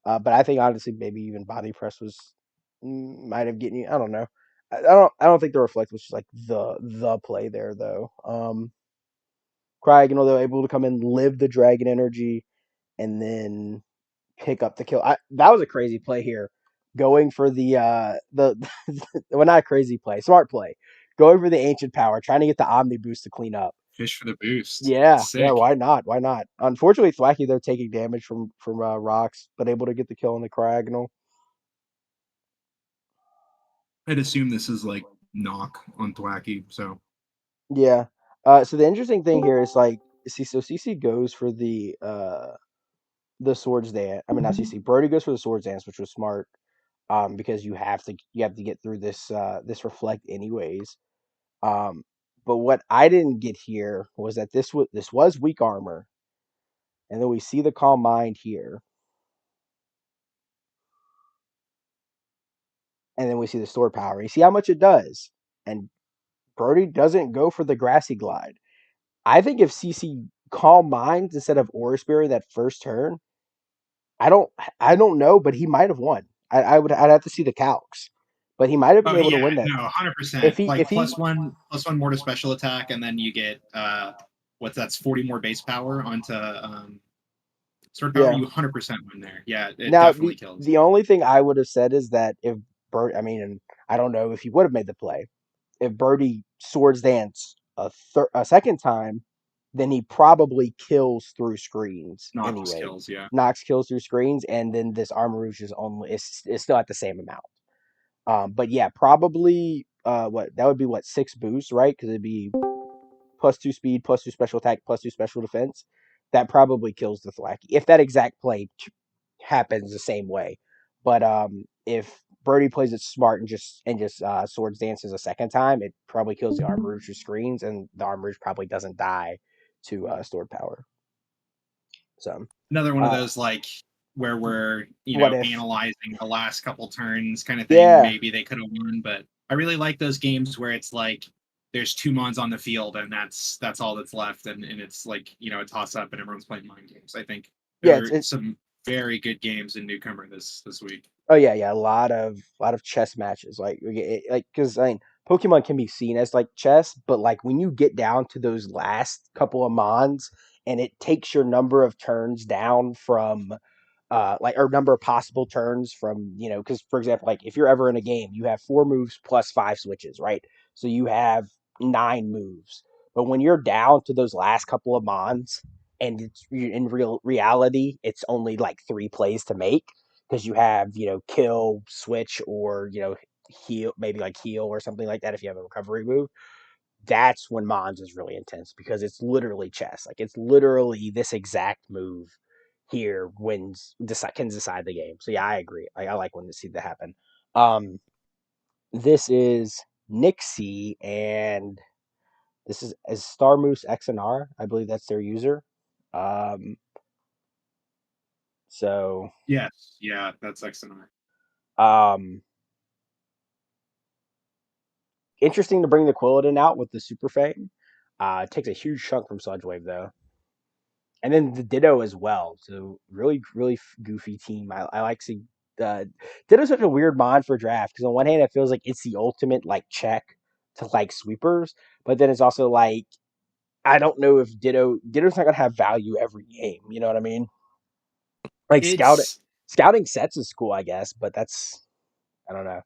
But I think honestly, maybe even body press was might have getting you. I don't know. I don't think the Reflect was just like the play there though. Craig, though able to come in, live the Dragon Energy, and then pick up the kill. That was a crazy play here, going for the well, not a crazy play, smart play, going for the Ancient Power, trying to get the Omni Boost to clean up. fish for the boost. Yeah, Sick. why not? Why not? Unfortunately, Thwacky they're taking damage from rocks, but able to get the kill on the Craggnal. I'd assume this is like knock on Thwacky. So Yeah. So the interesting thing here is like, so CC goes for the Swords Dance. I mean, not CC. Brody goes for the Swords Dance, which was smart. Because you have to get through this Reflect anyways. But what I didn't get here was that this was weak armor, and then we see the Calm Mind here, and then we see the Stored Power. You see how much it does, and Brody doesn't go for the Grassy Glide. I think if CC Calm Mind instead of Aura Spirit that first turn, I don't know, but he might have won. I'd have to see the calcs, but he might have been oh able to yeah, win that no, if 100%. he Like if he plus one more to special attack, and then you get that's 40 more base power onto sword power. yeah. You 100% win there. Yeah, it Now definitely the kills. the only thing I would have said is that if I mean, and I don't know if he would have made the play if Birdie Swords Dance a second time, then he probably kills through screens Knox anyway. kills. Yeah. Knox kills through screens, and then this Armarouge is still at the same amount. But yeah, probably what that would be 6 boosts, right? Because it'd be +2 speed, +2 special attack, +2 special defense. That probably kills the Thwacky if that exact play happens the same way. But if Birdie plays it smart and just Swords Dances a second time, it probably kills the Armarouge through screens, and the Armarouge probably doesn't die to Stored Power. So Another one of those like where we're what if? analyzing the last couple turns kind of thing. Yeah. Maybe they could have won, but I really like those games where it's like there's 2 mons on the field and that's all that's left, and it's like a toss up and everyone's playing mind games. I think Yeah, there are some very good games in Newcomer this week. Oh yeah, a lot of chess matches, like because I mean Pokemon can be seen as like chess, but like when you get down to those last couple of mons, and it takes your number of turns down from or number of possible turns from because for example, like if you're ever in a game, you have 4 moves plus 5 switches, right? So you have 9 moves, but when you're down to those last couple of mons, and it's in reality, it's only like 3 plays to make because you have kill, switch, or heal, maybe like heal or something like that if you have a recovery move. That's when Mons is really intense because it's literally chess. Like it's literally this exact move here can decide the game. So yeah, I agree. I like when to see that happen. This is Nixie, and this is Star Moose XNR. I believe that's their user. So Yes, yeah, that's excellent. Interesting to bring the Quilladin out with the Super Fang. It takes a huge chunk from Sludge Wave though, and then the Ditto as well. So really, really goofy team. I like seeing Ditto's such a weird mod for draft because on one hand it feels like it's the ultimate like check to like sweepers, but then it's also like I don't know if Ditto's not gonna have value every game. You know what I mean? Like It's scouting sets is cool, I guess, but that's I don't know.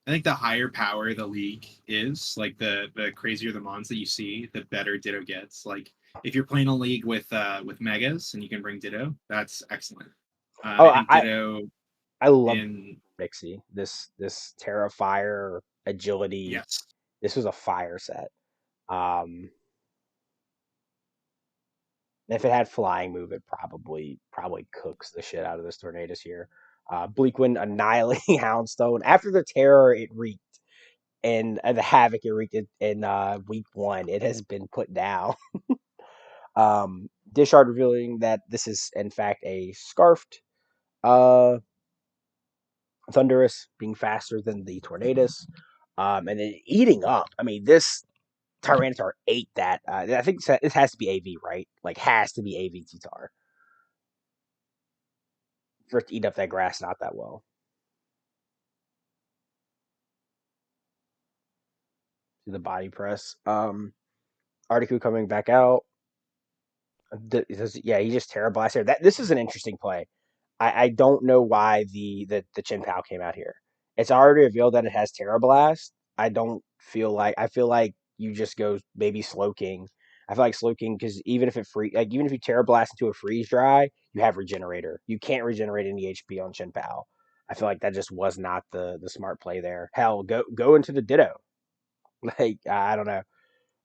I think the higher power the league is, like the crazier the mons that you see, the better Ditto gets. Like if you're playing a league with megas and you can bring Ditto, that's excellent. Oh, I think Ditto I love in Mixie. This Terrifier agility. yes. This was a fire set. If it had flying move, it probably cooks the shit out of this Tornadus here. Bleakwind annihilating Houndstone. After the terror it wreaked and the havoc it wreaked in week 1, it has been put down. Dishard revealing that this is in fact a scarfed Thunderous, being faster than the Tornadus, and then eating up. I mean, this Tyranitar ate that. I think it has to be AV, right? Like, has to be AV T-Tar. For it to eat up that grass not that well. To the body press. Articu coming back out. Yeah, he just Terra Blast here. This is an interesting play. I don't know why the Chin Pao came out here. It's already revealed that it has Terra Blast. I feel like you just go maybe Slowking. I feel like Slowking because even if you Terra Blast into a freeze dry, you have Regenerator. You can't regenerate any HP on Chin Pao. I feel like that just was not the smart play there. Hell, go into the Ditto. Like I don't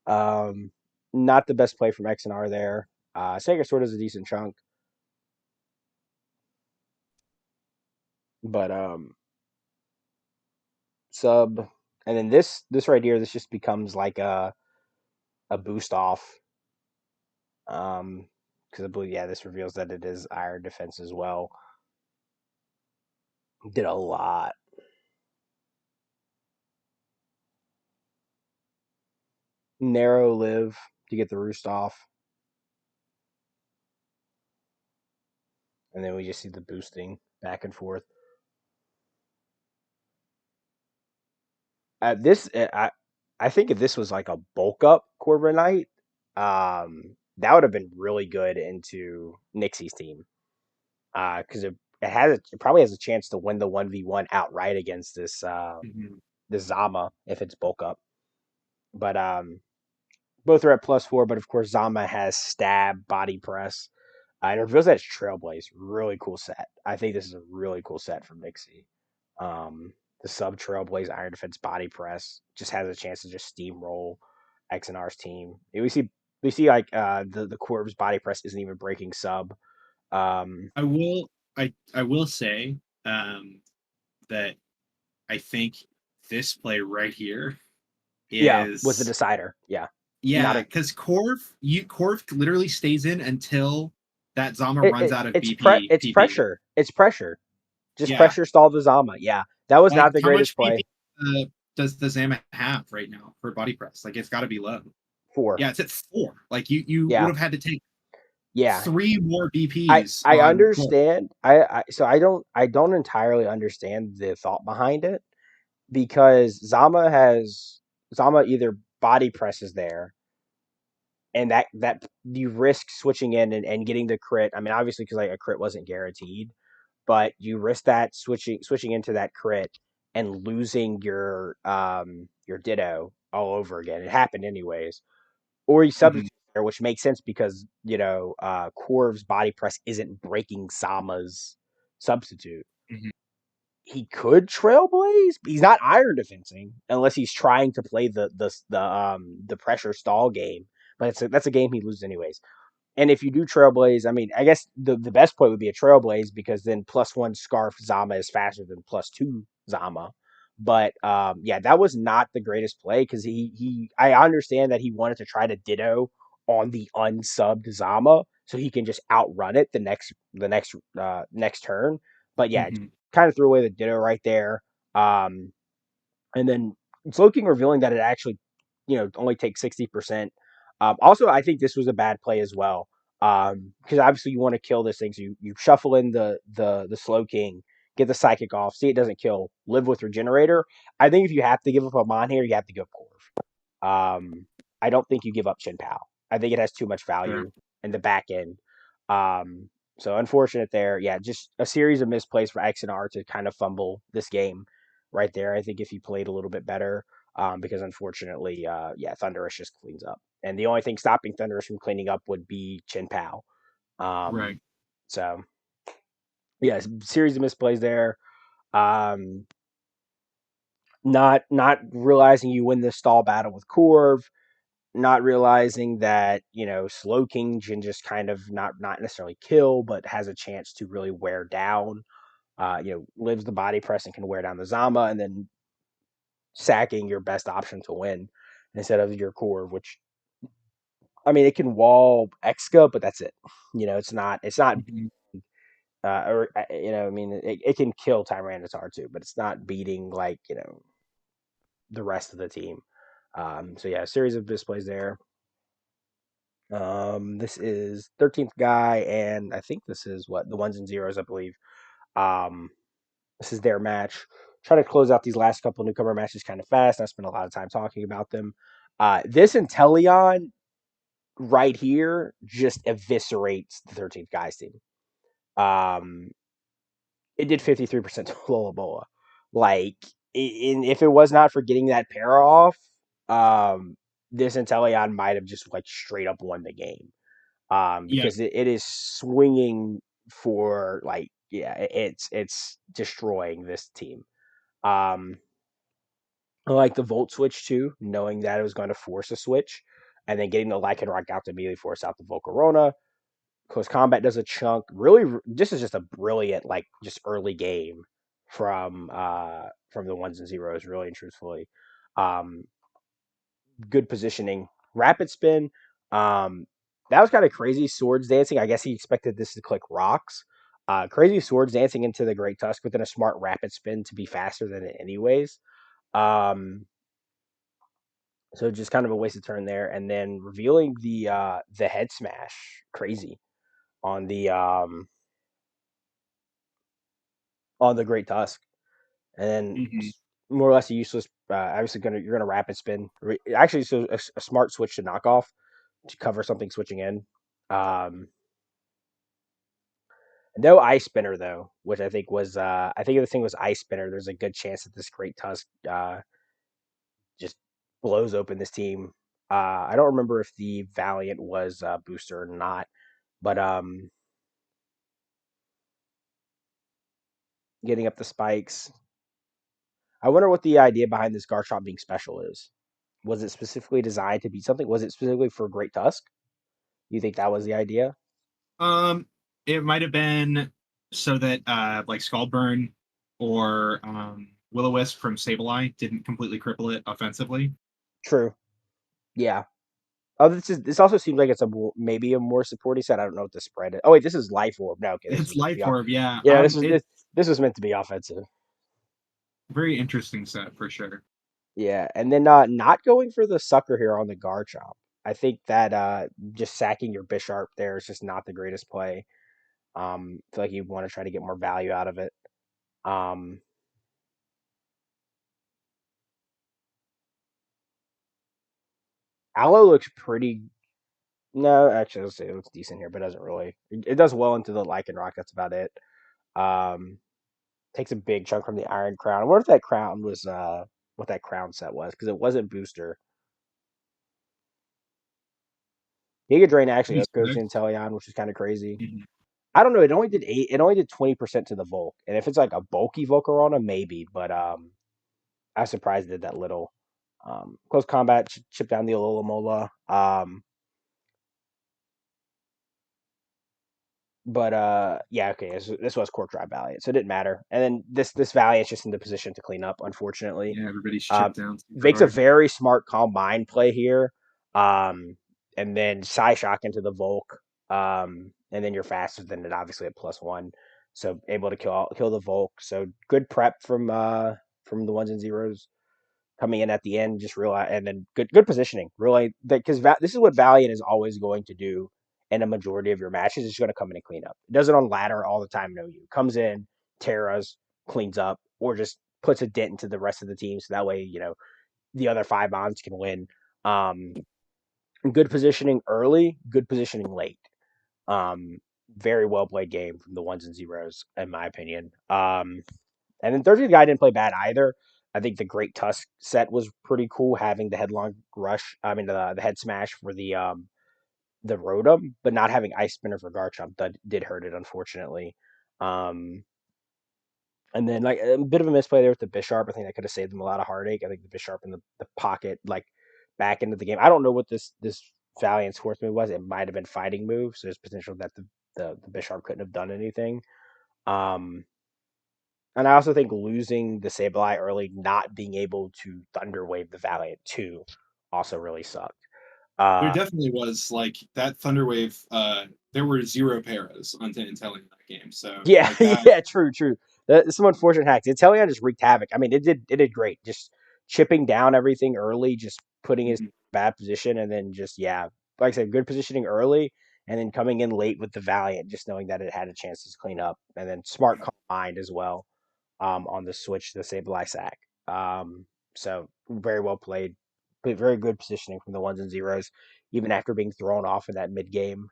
know. Not the best play from XNR there. Sega Sword is a decent chunk. But sub and then this right here, this just becomes like a boost off. Because I believe this reveals that it is iron defense as well. Did a lot. Narrow live to get the roost off. And then we just see the boosting back and forth. I think if this was like a bulk up Corviknight, that would have been really good into Nixie's team. Because it probably has a chance to win the 1v1 outright against this this Zama if it's bulk up. But both are at +4, but of course Zama has stab, body press, and it reveals that it's Trailblaze. Really cool set. I think this is a really cool set from Nixie. The sub Trailblaze Iron Defense body press just has a chance to just steamroll XNR's team. We see like the Corv's body press isn't even breaking sub. I will say that I think this play right here is was the decider. Yeah, because Corv literally stays in until that Zama runs out of BP. It's PP. pressure. It's pressure. Just pressure stall the Zama. Yeah, that was not the greatest play. Does the Zama have right now for body press? Like it's got to be low. 4. Yeah, it's at 4. Like you would have had to take 3 more BPs. I understand. I don't entirely understand the thought behind it because Zama either body presses there, and that you risk switching in and getting the crit. I mean, obviously because like a crit wasn't guaranteed, but you risk that switching into that crit and losing your Ditto all over again. It happened anyways. Or you substitute there, which makes sense because, Corv's body press isn't breaking Zama's substitute. He could Trailblaze, but he's not iron defensing unless he's trying to play the pressure stall game. But that's a game he loses anyways. And if you do Trailblaze, I mean, I guess the best play would be a Trailblaze because then +1 Scarf Zama is faster than +2 Zama. But that was not the greatest play because I understand that he wanted to try to Ditto on the unsubbed Zama so he can just outrun it the next turn. But yeah, kind of threw away the Ditto right there. And then Slowking revealing that it actually, only takes 60%. Also, I think this was a bad play as well. Because obviously you want to kill this thing, so you shuffle in the Slowking, get the psychic off, see it doesn't kill, live with regenerator. I think if you have to give up a mon here, you have to go Corv. I don't think you give up Chin Pao. I think it has too much Fair. value in the back end. So unfortunate there. Yeah, just a series of misplays for X and R to kind of fumble this game right there. I think if he played a little bit better, because unfortunately, Thunderous just cleans up. And the only thing stopping Thunderous from cleaning up would be Chin Pao. Right. So, yeah, series of misplays there. Not realizing you win the stall battle with Corv, not realizing that Slow King can just kind of not necessarily kill, but has a chance to really wear down. Lives the body press and can wear down the Zama, and then sacking your best option to win instead of your Corv, which I mean it can wall Exca, but that's it. It's not Mm-hmm. I mean it can kill Tyranitar too, but it's not beating like the rest of the team. So yeah, a series of displays there. This is 13th guy, and I think this is what the ones and zeros, I believe. Um, this is their match. Try to close out these last couple newcomer matches kind of fast. I spent a lot of time talking about them. This Inteleon right here just eviscerates the 13th guys team. It did 53% to Lolabola. Like, if it was not for getting that para off, this Inteleon might have just like straight up won the game. Yeah. Because it is swinging for like it's destroying this team. I like the Volt switch too, knowing that it was going to force a switch, and then getting the Lycanroc out to immediately force out the Volcarona. Close combat does a chunk. Really, this is just a brilliant like just early game from the ones and zeros. Really and truthfully, um, good positioning. Rapid spin. That was kind of crazy. Swords dancing. I guess he expected this to click rocks. Crazy swords dancing into the Great Tusk within a smart rapid spin to be faster than it anyways. So just kind of a wasted turn there, and then revealing the head smash, crazy on the Great Tusk, and then Mm-hmm. more or less a useless. Obviously, you're gonna rapid spin. Actually, so a smart switch to knock off to cover something switching in. No ice spinner though, which I think was I think the thing was ice spinner. There's a good chance that this Great Tusk just blows open this team. I don't remember if the Valiant was booster or not, but getting up the spikes. I wonder what the idea behind this Garchomp being special is. Was it specifically designed to be something? Was it specifically for Great Tusk? You think that was the idea? It might have been so that like Scaldburn or Will-O-Wisp from Sableye didn't completely cripple it offensively. True. Yeah. Oh, this also seems like it's maybe a more supporty set. I don't know what the spread is. Oh wait, this is Life Orb. No, okay, this It's was meant to Life be off. Orb, yeah. Yeah, It's this was meant to be offensive. very interesting set for sure. Yeah, and then not going for the sucker here on the Garchomp. I think that just sacking your Bisharp there is just not the greatest play. I feel like you want to try to get more value out of it. Um, Aloe looks pretty. No, actually, let's say it looks decent here, but doesn't really. It does well into the Lycanroc. That's about it. Um, Takes a big chunk from the Iron Crown. I wonder if that crown was what that crown set was, because it wasn't booster. Giga Drain actually goes to Inteleon, which is kind of crazy. Mm-hmm. I don't know. It only did 8. It only did 20% to the Volk, and if it's like a bulky Volcarona, maybe. But I was surprised it did that little. Close combat, chip down the Alola. But yeah, okay. This was Cork Drive Valiant, so it didn't matter. And then this Valiant's just in the position to clean up, unfortunately. Yeah, everybody's chipped down super Makes a hard. very smart combine play here. And then Psyshock into the Volk. And then you're faster than it, obviously at +1. So able to kill the Volk. So good prep from the ones and zeros coming in at the end. Just realize, and then good positioning. Really, because this is what Valiant is always going to do in a majority of your matches. It's going to come in and clean up. It does it on ladder all the time. No, you comes in, Terras, cleans up or just puts a dent into the rest of the team. So that way, the other 5 bonds can win. Good positioning early, good positioning late. Very well played game from the ones and zeros, in my opinion. And then Thursday, the guy didn't play bad either. I think the Great Tusk set was pretty cool, having the headlong rush. I mean, the head smash for the Rotom, but not having Ice Spinner for Garchomp that did hurt it, unfortunately. Um, and then like a bit of a misplay there with the Bisharp. I think that could have saved them a lot of heartache. I think the Bisharp in the pocket, like back into the game. I don't know what this Valiant Sports move was. It might have been fighting move, so there's potential that the Bisharp couldn't have done anything. And I also think losing the Sableye early, not being able to Thunder Wave the Valiant too, also really sucked. There definitely was like that Thunder Wave. There were 0 paras on Inteleon in that game. So Yeah, like that, yeah, true. Some unfortunate hacks. Inteleon just wreaked havoc. I mean, it did great. Just chipping down everything early, just putting his Mhm. bad position, and then just like I said, good positioning early, and then coming in late with the Valiant, just knowing that it had a chance to clean up, and then smart combined as well. On the switch to the Sableye sack. So very well played, but very good positioning from the ones and zeros, even after being thrown off in that mid game.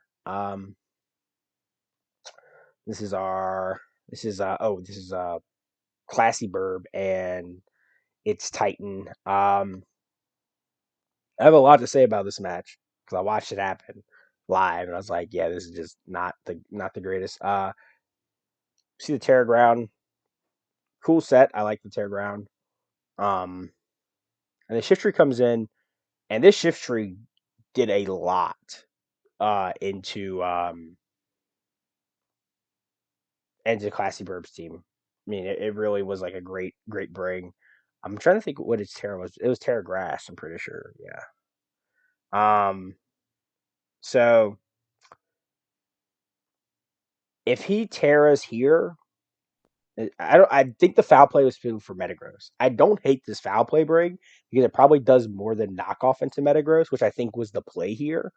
This is Classy Burb and it's Titan. I have a lot to say about this match because I watched it happen live and I was like, yeah, this is just not the greatest. See the Terra Ground, cool set. I like the Terra Ground. Um, and the Shift Tree comes in, and this Shift Tree did a lot into Classy Burb's team. I mean, it really was like a great bring. I'm trying to think what its Terra was. It was Terra Grass, I'm pretty sure. Yeah. So if he Terras here, I think the foul play was for Metagross. I don't hate this foul play bring because it probably does more than knockoff into Metagross, which I think was the play here.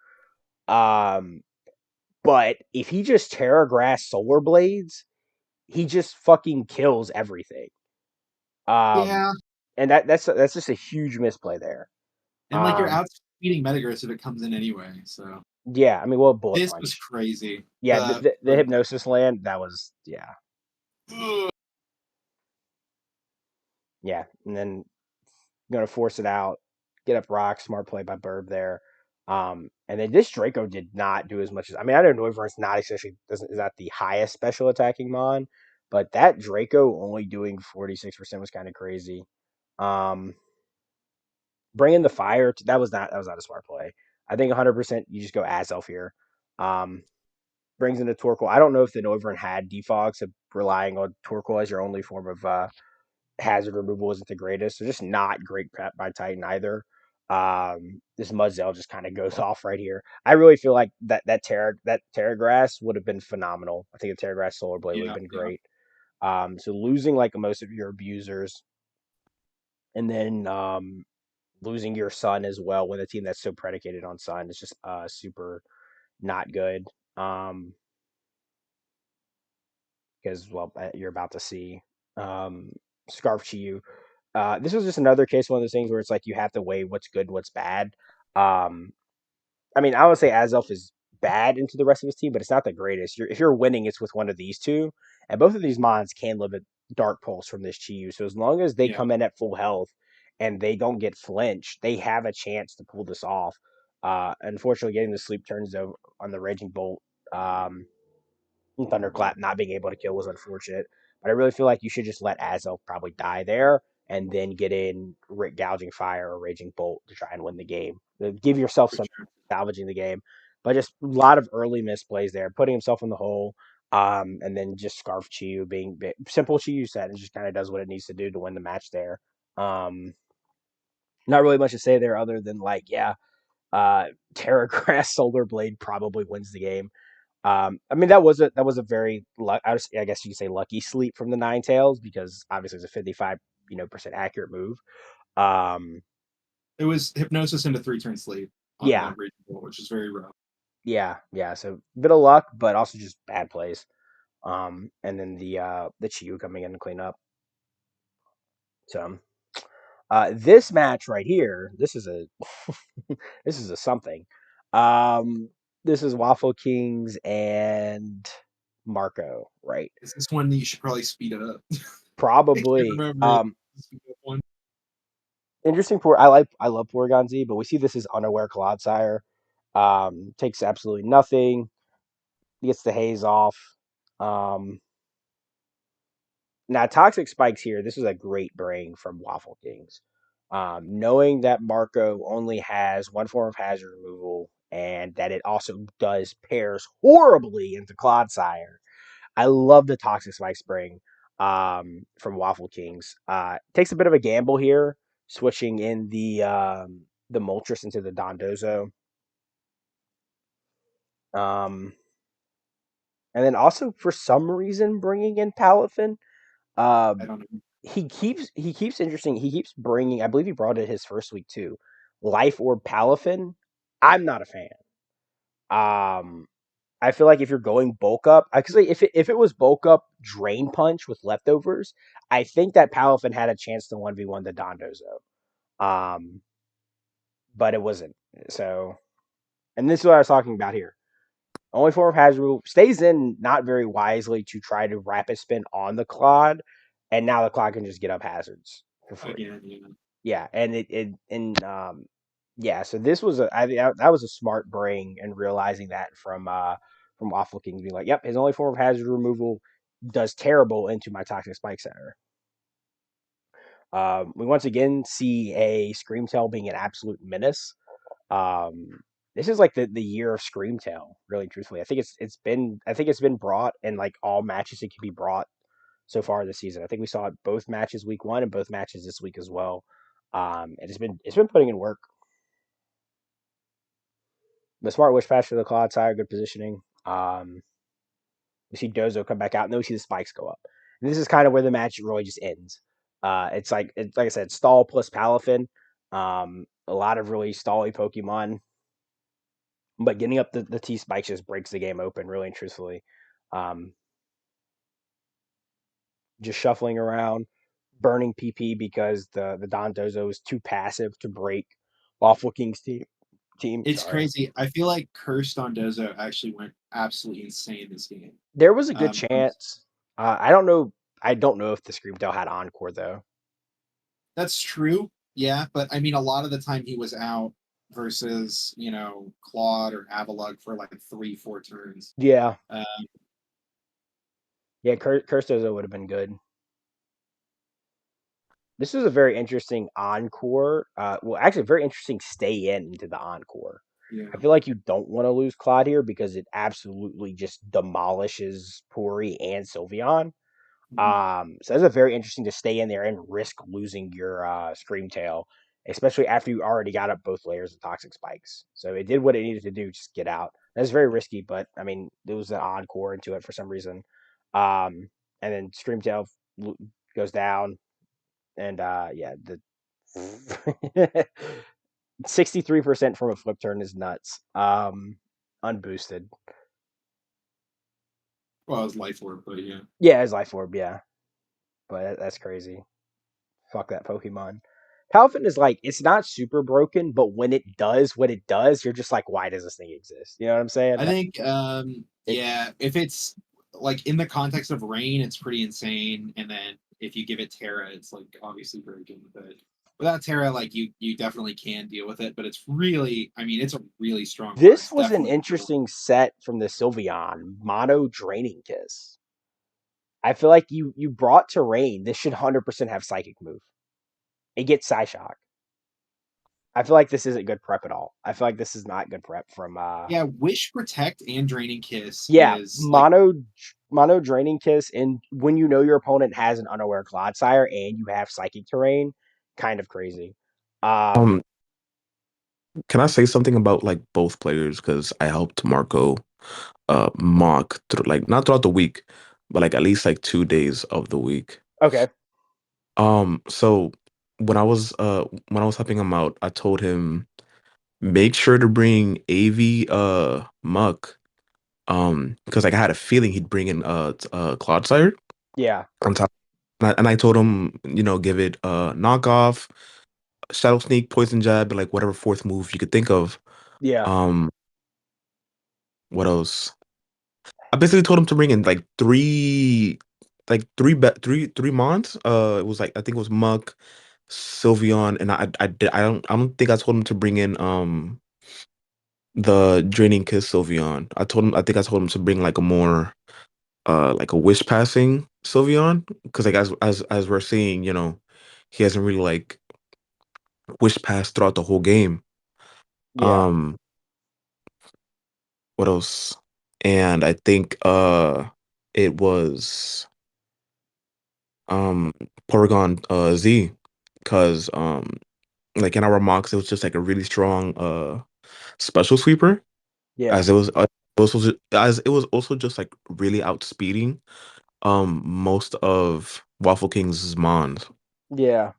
But if he just Terra Grass Solar Blades, he just fucking kills everything. Yeah, And that's just a huge misplay there. and like you're outspeeding Metagross if it comes in anyway. So Yeah, I mean, well, Bullet this Punch. was crazy. Yeah, the Hypnosis Land, that was, yeah. And then going to force it out, get up rock, smart play by Burb there. And then this Draco did not do as much as, I mean, I know Noivern's not especially, is not the highest special attacking mon, but that Draco only doing 46% was kind of crazy. Bringing the fire, that was not a smart play. I think 100% you just go Azelf here. Brings in the Torkoal. I don't know if the Noivern had defogs, so relying on Torkoal as your only form of hazard removal isn't the greatest. So just not great prep by Titan either. This Mudzel just kind of goes off right here. I really feel like that Terra Grass would have been phenomenal. I think the Terra Grass Solar Blade would have been great. So losing like most of your abusers, and then losing your Sun as well with a team that's so predicated on Sun is just super not good. Because you're about to see Scarf Chiyu. This was just another case, one of those things where it's like you have to weigh what's good, what's bad. I mean, I would say Azelf is bad into the rest of his team, but it's not the greatest. If you're winning, it's with one of these two, and both of these mons can live a Dark Pulse from this Chiyu. So as long as they come in at full health and they don't get flinched, they have a chance to pull this off. Unfortunately, getting the sleep turns on the Raging Bolt. Thunderclap not being able to kill was unfortunate. But I really feel like you should just let Azelf probably die there and then get in Gouging Fire or Raging Bolt to try and win the game. Give yourself some salvaging the game. But just a lot of early misplays there, putting himself in the hole, and then just Scarf Chiyu being simple Chiyu set and just kind of does what it needs to do to win the match there. Not really much to say there other than Terra Grass Solar Blade probably wins the game. I mean that was a very I guess you could say lucky sleep from the Ninetales because obviously it's a 55% accurate move. It was Hypnosis into 3-turn sleep on Yeah, the Raging, which is very rough. yeah. So bit of luck, but also just bad plays. And then the Chiyu coming in to clean up. So this match right here, this is a this is a something. Um, this is Waffle Kings and Marco, right? Is this one that you should probably speed it up? I can't Probably. remember the speed up one. Interesting. I love Porygon Z, but we see this is unaware Clodsire. Takes absolutely nothing. Gets the haze off. Um, Now, Toxic Spikes here, this was a great bring from Waffle Kings. Knowing that Marco only has one form of hazard removal and that it also does pairs horribly into Clodsire. I love the Toxic Spikes bring from Waffle Kings. Takes a bit of a gamble here, switching in the Moltres into the Dondozo. And then also, for some reason, bringing in Palafin. I don't know. He keeps interesting. He keeps bringing. I believe he brought it his first week too. Life Orb Palafin. I'm not a fan. I feel like if you're going bulk up, because if it was bulk up Drain Punch with leftovers, I think that Palafin had a chance to 1v1 the Dondozo. But it wasn't. So, and this is what I was talking about here. Only form of hazard rule stays in not very wisely to try to rapid spin on the Clod, and now the Clod can just get up hazards for free. Again, yeah. Yeah, yeah. So this was that was a smart bring, and realizing that from Waffle Kings being like, yep, his only form of hazard removal does terrible into my Toxic Spike Center. We once again see a Screamtail being an absolute menace. This is like the year of Screamtail, really truthfully. I think it's been brought in like all matches it can be brought so far this season. I think we saw it both matches week 1 and both matches this week as well. And it's been putting in work. The Smart Wish Patch for the Clodsire, good positioning. We see Dozo come back out, and then we see the spikes go up. And this is kind of where the match really just ends. It's like I said, stall plus Palafin. A lot of really stally Pokemon. But getting up the T spikes just breaks the game open, really and truthfully. Just shuffling around, burning PP because the Dondozo is too passive to break Waffle King's team. It's crazy. I feel like Cursed on Dozo actually went absolutely insane this game. There was a good chance. I don't know. I don't know if the Screamtail had Encore though. That's true. Yeah, but I mean, a lot of the time he was out versus Claude or Avalugg for like 3-4 turns. Yeah. Yeah, Cursozo would have been good. This was a very interesting Encore. Well, actually, very interesting stay into the Encore. Yeah. I feel like you don't want to lose Claude here because it absolutely just demolishes Puri and Sylveon. So it's a very interesting to stay in there and risk losing your Screamtail, especially after you already got up both layers of Toxic Spikes. So it did what it needed to do, just get out. That's very risky, but I mean, there was an Encore into it for some reason. And then Screamtail goes down, and yeah, the 63% from a flip turn is nuts. Unboosted. Well, it was Life Orb, but yeah. Yeah, it's Life Orb, yeah. But that's crazy. Fuck that Pokemon. Palafin is like, it's not super broken, but when it does what it does, you're just like, why does this thing exist? You know what I'm saying? I think, yeah, if it's like in the context of Rain, it's pretty insane. And then if you give it Terra, it's like obviously very good. But without Terra, like you definitely can deal with it. But it's really, I mean, it's a really strong. This was an interesting set from the Sylveon, Mono Draining Kiss. I feel like you brought to Rain. This should 100% have Psychic move. It gets Psyshock. I feel like this isn't good prep at all. I feel like this is not good prep from yeah, Wish, Protect, and Draining Kiss. Yeah, is mono Draining Kiss, and when you know your opponent has an unaware Clodsire and you have Psychic Terrain, kind of crazy. Can I say something about like both players? Because I helped Marco mock through, like, not throughout the week, but like at least like 2 days of the week. Okay. So when I was helping him out, I told him make sure to bring AV Muck, because like I had a feeling he'd bring in Clodsire. Yeah. On top, And I told him, give it knockoff, shadow sneak, poison jab, like whatever fourth move you could think of. Yeah, Um, what else? I basically told him to bring in like three mons. It was like I think it was Muck, Sylveon, and I don't think I told him to bring in the Draining Kiss Sylveon. I think I told him to bring like a more like a wish passing Sylveon, because like as we're seeing, he hasn't really like wish passed throughout the whole game. yeah, Um, what else? And I think it was um Porygon Z, because like in our mocks it was just like a really strong special sweeper, yeah, as it was also just like really outspeeding most of Waffle King's mons. yeah,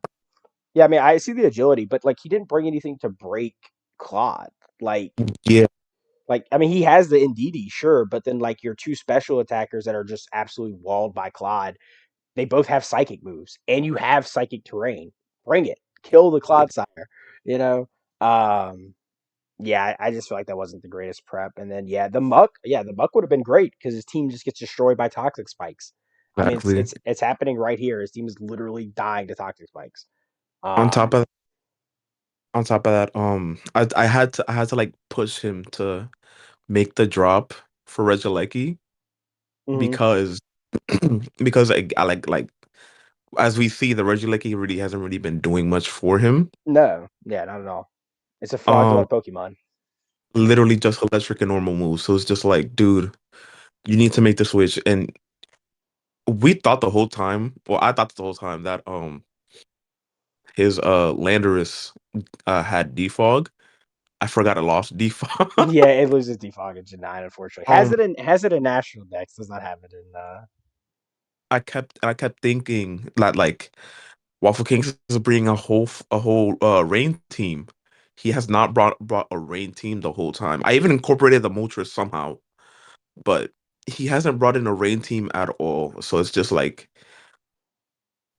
yeah. I mean, I see the agility, but like he didn't bring anything to break Claude. Like, Yeah, I mean, he has the Indeedee, sure, but then like your two special attackers that are just absolutely walled by Claude, they both have psychic moves, and you have psychic terrain. Bring it, kill the Clodsire. You know, um, yeah, I just feel like that wasn't the greatest prep. And then the Muck would have been great because his team just gets destroyed by toxic spikes. I mean, exactly. it's happening right here. His team is literally dying to toxic spikes. On top Um, of that, I had to like push him to make the drop for Regieleki, mhm. because because I like as we see, the Regieleki really hasn't really been doing much for him. No, yeah, not at all. It's a Um, fraudulent Pokemon. Literally just electric and normal moves. So it's just like, dude, you need to make the switch. And we thought the whole time, well, I thought the whole time that his Landorus had defog. I forgot it lost defog. Yeah, it loses Defog in Gen 9, unfortunately. um, Has it in National Dex, does not have it in I kept thinking that like Waffle Kings is bringing a whole rain team. He has not brought a rain team the whole time. I even incorporated the Moltres somehow, but he hasn't brought in a rain team at all. So it's just like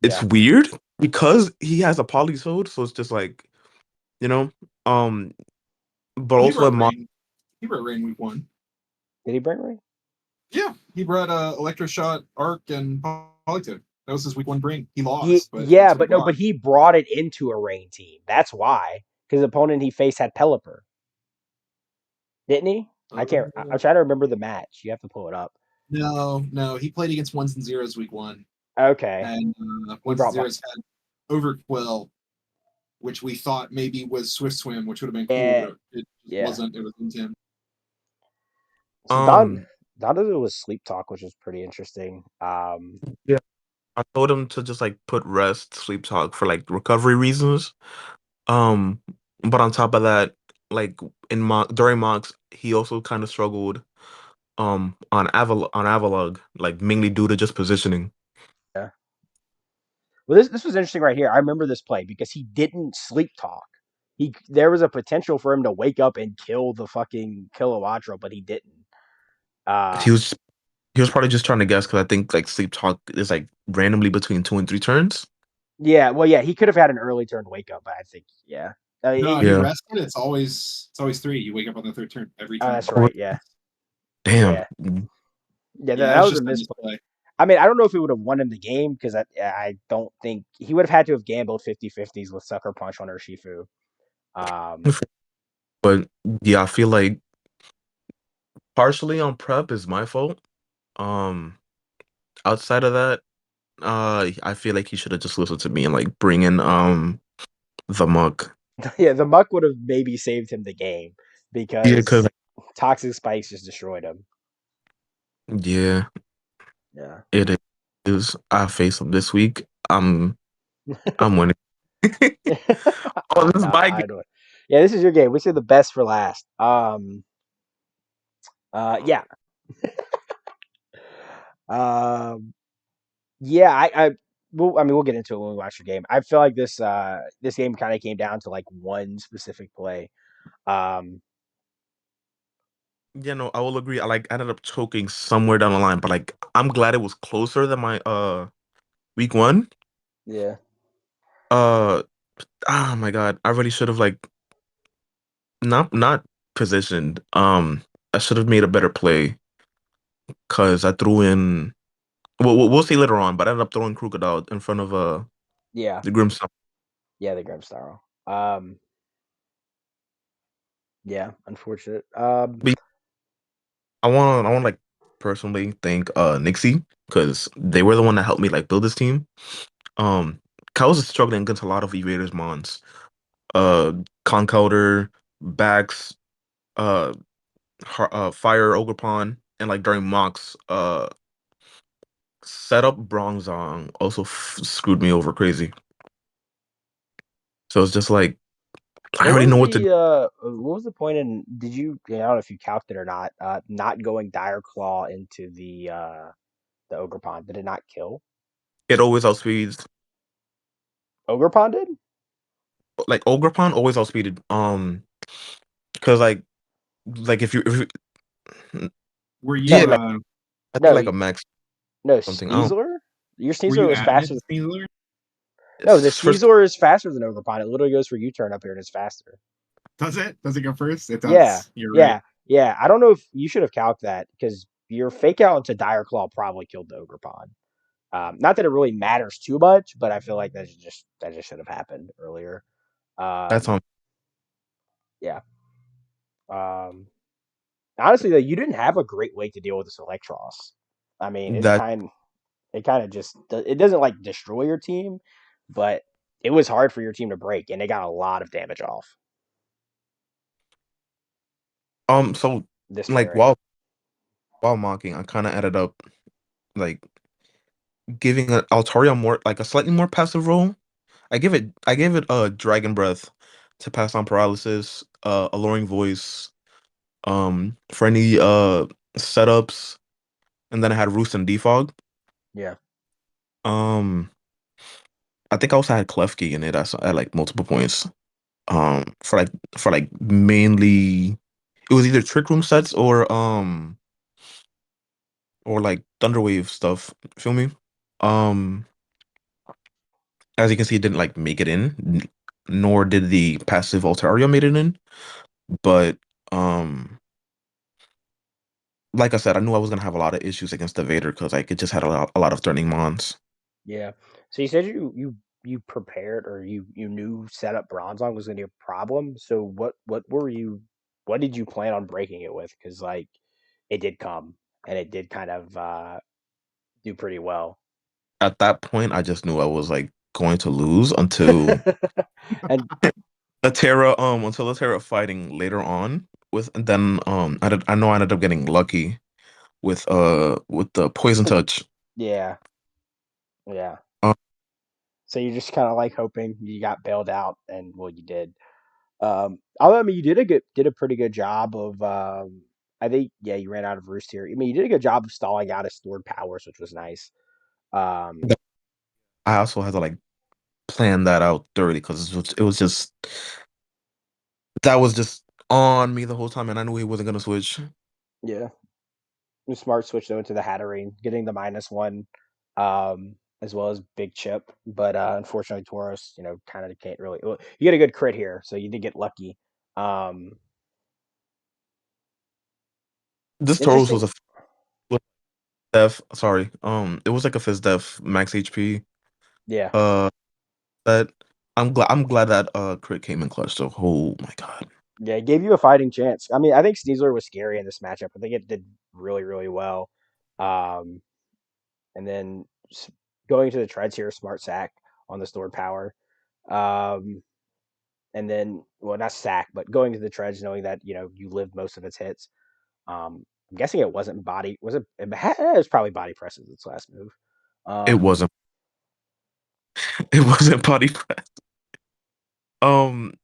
it's yeah. weird because he has a Polysode. So it's just like, you know, um, but He also brought in mod, rain. He brought rain week 1. Did he bring Ray? Yeah, he brought Electroshot, Arc, and Polytone. That was his week 1 bring. He Yeah, lost, but yeah, that's what he but no, brought. but he brought it into a rain team. That's why. Because the opponent he faced had Pelipper, didn't he? I can't. I'm trying to remember the match. You have to pull it up. No, he played against ones and zeros week 1, Okay, and he ones and brought. zeros had Overquill, which we thought maybe was Swift Swim, which would have been cool, Yeah, but it just yeah. wasn't. It was Intim. So um, Don did it with sleep talk, which was pretty interesting. yeah, I told him to just like put rest, sleep talk for like recovery reasons. Um, but on top of that, like during mocks, he also kind of struggled on Avalog, like mainly due to just positioning. Yeah. Well, this was interesting right here. I remember this play because he didn't sleep talk. There was a potential for him to wake up and kill the fucking Kilowattrel, but he didn't. He Um, was he was probably just trying to guess, because I think like sleep talk is like randomly between 2 and 3 turns. yeah, well, yeah, he could have had an early turn wake up, but I think, yeah. No, he Yeah. rested. It's always 3. You wake up on the 3rd turn every Oh, time. that's right. Yeah, Damn. yeah, yeah. Yeah, That it's was a just a misplay. misplay. I mean, I don't know if it would have won him the game because I don't think he would have had to have gambled 50-50s with Sucker Punch on Urshifu. Um, But yeah, I feel like partially on prep is my fault. Um, Outside of that, I feel like he should have just listened to me and like bring in the muck. yeah, the Muck would have maybe saved him the game Yeah, cause because Toxic Spikes just destroyed him. yeah, Yeah. it is. I face him this week. I'm winning. Oh, this is my game. I know it. Yeah, this is your game. We said the best for last. Yeah. Um, yeah. Well, I mean, we'll get into it when we watch the game. I feel like this game kind of came down to like one specific play. Um, Yeah, no, I will agree. I like ended up choking somewhere down the line, but like I'm glad it was closer than my Week 1. Yeah. Uh, oh my God, I really should have like not positioned. I should have made a better play because I threw in. Well, we'll see later on, but I ended up throwing Crocodile in front of Yeah. the Grimstone. Yeah, the Grimstyle. Yeah, unfortunate. But I want like personally thank Nixie because they were the one that helped me like build this team. Um, I was struggling against a lot of Evaders mons. Concounter, Backs, uh, Fire Ogerpon, and like during mocks, setup Bronzong also screwed me over crazy. So it's just like I already know what to do. What was the point in did you I don't know if you calced it or not going Dire Claw into the Ogre Pond? Did it not kill? It always outspeeds. Ogre Pond did? Like Ogerpon always outspeeded. Because like if you Were yeah, you like I think No, like a max no, something. I don't. Sneasler? Your were Sneasler you was adamant faster. Steeler? No, the First, Sneasler is faster than Ogre Pond. It literally goes for U-turn up here and it's faster. Does it? Does it go first? It Yeah, does. You're right. yeah, yeah. I don't know if you should have calced that because your fake out into Dire Claw probably killed the Ogre Pond. Not that it really matters too much, but I feel like that just should have happened earlier. that's Um, on yeah. Um, honestly, though, you didn't have a great way to deal with this Electros. I mean, that. it kind of just it doesn't like destroy your team, but it was hard for your team to break, and they got a lot of damage off So this like pairing. while mocking, I kind of ended up like giving Altaria more like a slightly more passive role. I gave it a Dragon Breath to pass on paralysis, alluring voice, for any setups, and then I had Roost and Defog. Yeah, Um, I think I also had Klefki in it at like multiple points. For like mainly it was either Trick Room sets or like Thunderwave stuff. Feel me? Um, as you can see, it didn't like make it in, nor did the passive Altaria made it in. But um, like I said, I knew I was gonna have a lot of issues against the Vader because like it just had a lot of threatening mons. yeah. So you said you prepared or you knew setup Bronzong was going to be a problem. So what did you plan on breaking it with? Because like it did come and it did kind of do pretty well. At that point, I just knew I was like going to lose until And until the Terra fighting later on with, and then I know I ended up getting lucky with the poison touch. yeah, yeah. Um, So you're just kind of like hoping you got bailed out, and well, you did. Although I mean, you did a pretty good job of. I think yeah, you ran out of roost here. I mean, you did a good job of stalling out his stored powers, which was nice. Um, I also had to like plan that out thoroughly because it was just that was just on me the whole time, and I knew he wasn't gonna switch. yeah, the smart switch though into the Hatterene, getting the -1, as well as Big Chip. But unfortunately, Tauros, kind of can't really. Well, you get a good crit here, so you did get lucky. Um, This Tauros interesting. was a def. Sorry, it was like a Fizz def max HP. Yeah. Uh, that I'm glad that crit came in clutch. So oh my god, Yeah, it gave you a fighting chance. I mean, I think Sneasler was scary in this matchup. I think it did really, really well. Um, and then going to the treads here, smart sack on the stored power. Um, and then, well, not sack, but going to the treads, knowing that you lived most of its hits. I'm guessing it wasn't body. Was it? It was probably body press as its last move. it Um, wasn't it wasn't body press. Um,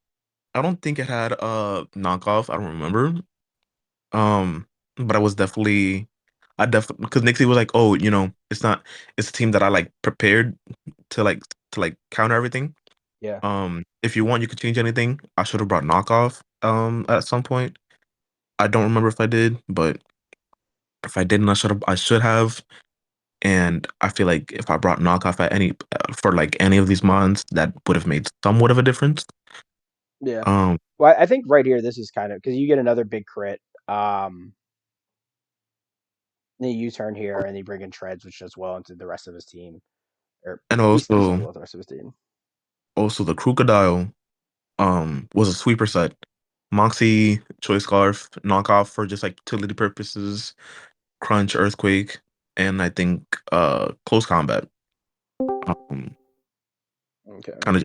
I don't think it had a knockoff. I don't remember. Um, but I definitely because Nixie was like, oh, it's a team that I like prepared to like counter everything. yeah, If you want, you could change anything. I should have brought knockoff at some point. I don't remember if I did, but if I didn't, I should have. And I feel like if I brought knockoff at any for like any of these mons, that would have made somewhat of a difference. Yeah. Um, Well, I think right here, this is kind of because you get another big crit. Then you turn here and you bring in Treads, which does well into the rest of his team, or and at least decently also well with the rest of his team. the crocodile was a sweeper set. Moxie, Choice Scarf, knockoff for just like utility purposes, Crunch, Earthquake, and I think close combat. Okay. Kind of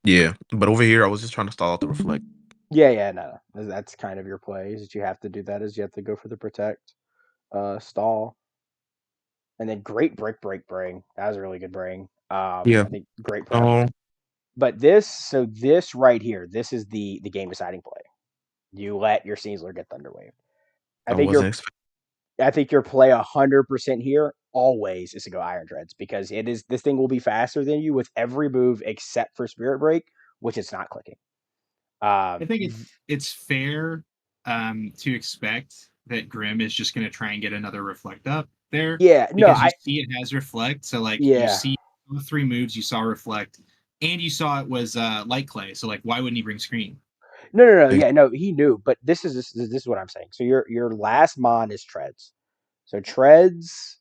yeah. But over here I was just trying to stall out the reflect. Yeah, no. That's kind of your play, is that you have to do that, is you have to go for the protect, stall, and then great bring. That was a really good bring. Yeah. I think great prep. Oh, But this right here, this is the game deciding play. You let your Sneasler get Thunderwave. I I think wasn't your expecting. I think your play 100% here always is to go Iron Treads, because this thing will be faster than you with every move except for Spirit Break, which it's not clicking. I think it's fair to expect that Grim is just going to try and get another Reflect up there. Yeah, no, Because you see it has Reflect. So, like, you yeah. see 3 moves, you saw Reflect, and you saw it was Light Clay. So, like, why wouldn't he bring Screen? No, yeah, no, he knew, but this is what I'm saying. So your last mon is Treads. So Treads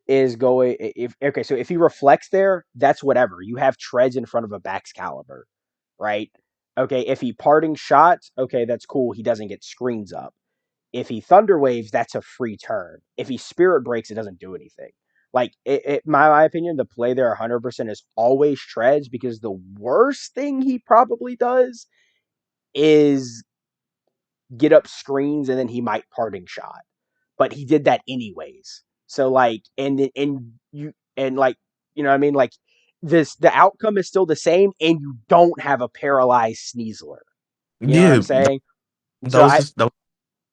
is going, if okay, so if he reflects there, that's whatever. You have Treads in front of a Bax Caliber, right? Okay, if he parting shots, okay, that's cool. He doesn't get screens up. If he thunder waves, that's a free turn. If he spirit breaks, it doesn't do anything. Like my opinion, the play there 100% is always Treads, because the worst thing he probably does is get up screens and then he might parting shot. But he did that anyways. So like and like, you know what I mean? Like, the outcome is still the same, and you don't have a paralyzed Sneasler. You know what I'm Yeah, saying? that So was just that was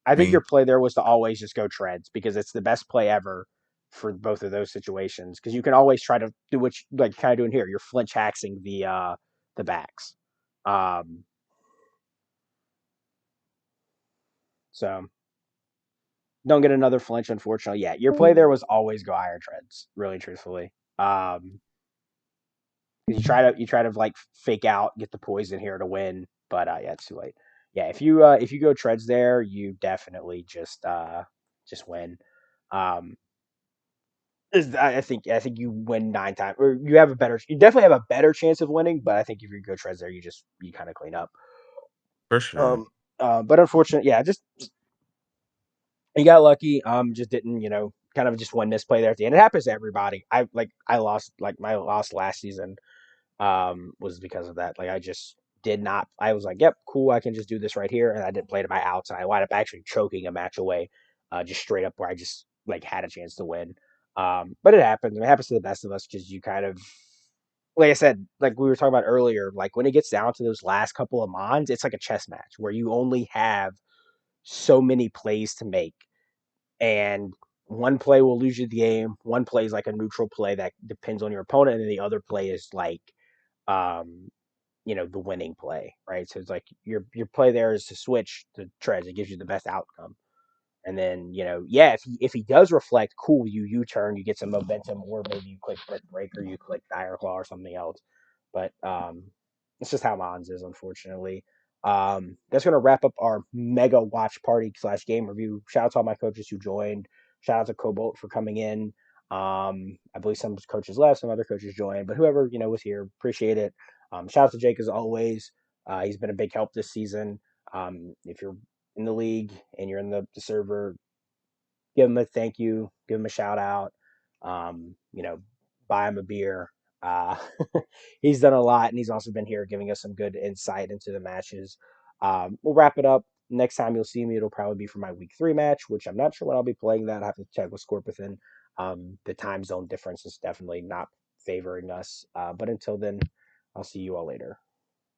I think your me. play there was to always just go Treads, because it's the best play ever for both of those situations, because you can always try to do what you, like, kind of doing here. You're flinch haxing the backs. So don't get another flinch, unfortunately. Yeah, your play there was always go Iron Treads, really truthfully. You try to like fake out, get the poison here to win, but yeah, it's too late. Yeah, if you go Treads there, you definitely just win. Um, I think you win 9 times, or you definitely have a better chance of winning. But I think if you go Treads there, you kind of clean up. For sure. Um, but unfortunately, yeah, just you got lucky. Just didn't, kind of just win this play there at the end. It happens to everybody. I lost, like, my loss last season was because of that. Like, I just did not. I was like, yep, cool, I can just do this right here, and I didn't play to my outs, and I wound up actually choking a match away, just straight up, where I just like had a chance to win. But it happens. It happens to the best of us, because you kind of, like I said, like we were talking about earlier, like when it gets down to those last couple of mons, it's like a chess match where you only have so many plays to make, and one play will lose you the game. One play is like a neutral play that depends on your opponent, and then the other play is like, um, the winning play, right? So it's like your play there is to switch to Treads. It gives you the best outcome. And then, yeah, if he does reflect, cool, you U-turn, you get some momentum, or maybe you click Brick Break, or you click Dire Claw or something else. But it's just how Mons is, unfortunately. That's gonna wrap up our mega watch party / game review. Shout out to all my coaches who joined. Shout out to Cobalt for coming in. I believe some coaches left, some other coaches joined, but whoever was here, appreciate it. Shout out to Jake as always. He's been a big help this season. If you're in the league and you're in the server, give him a thank you, give him a shout out, buy him a beer. Uh, he's done a lot, and he's also been here giving us some good insight into the matches. We'll wrap it up. Next time you'll see me, it'll probably be for my week 3 match, which I'm not sure when I'll be playing that. I have to check with Scorpithin. The time zone difference is definitely not favoring us. But until then, I'll see you all later.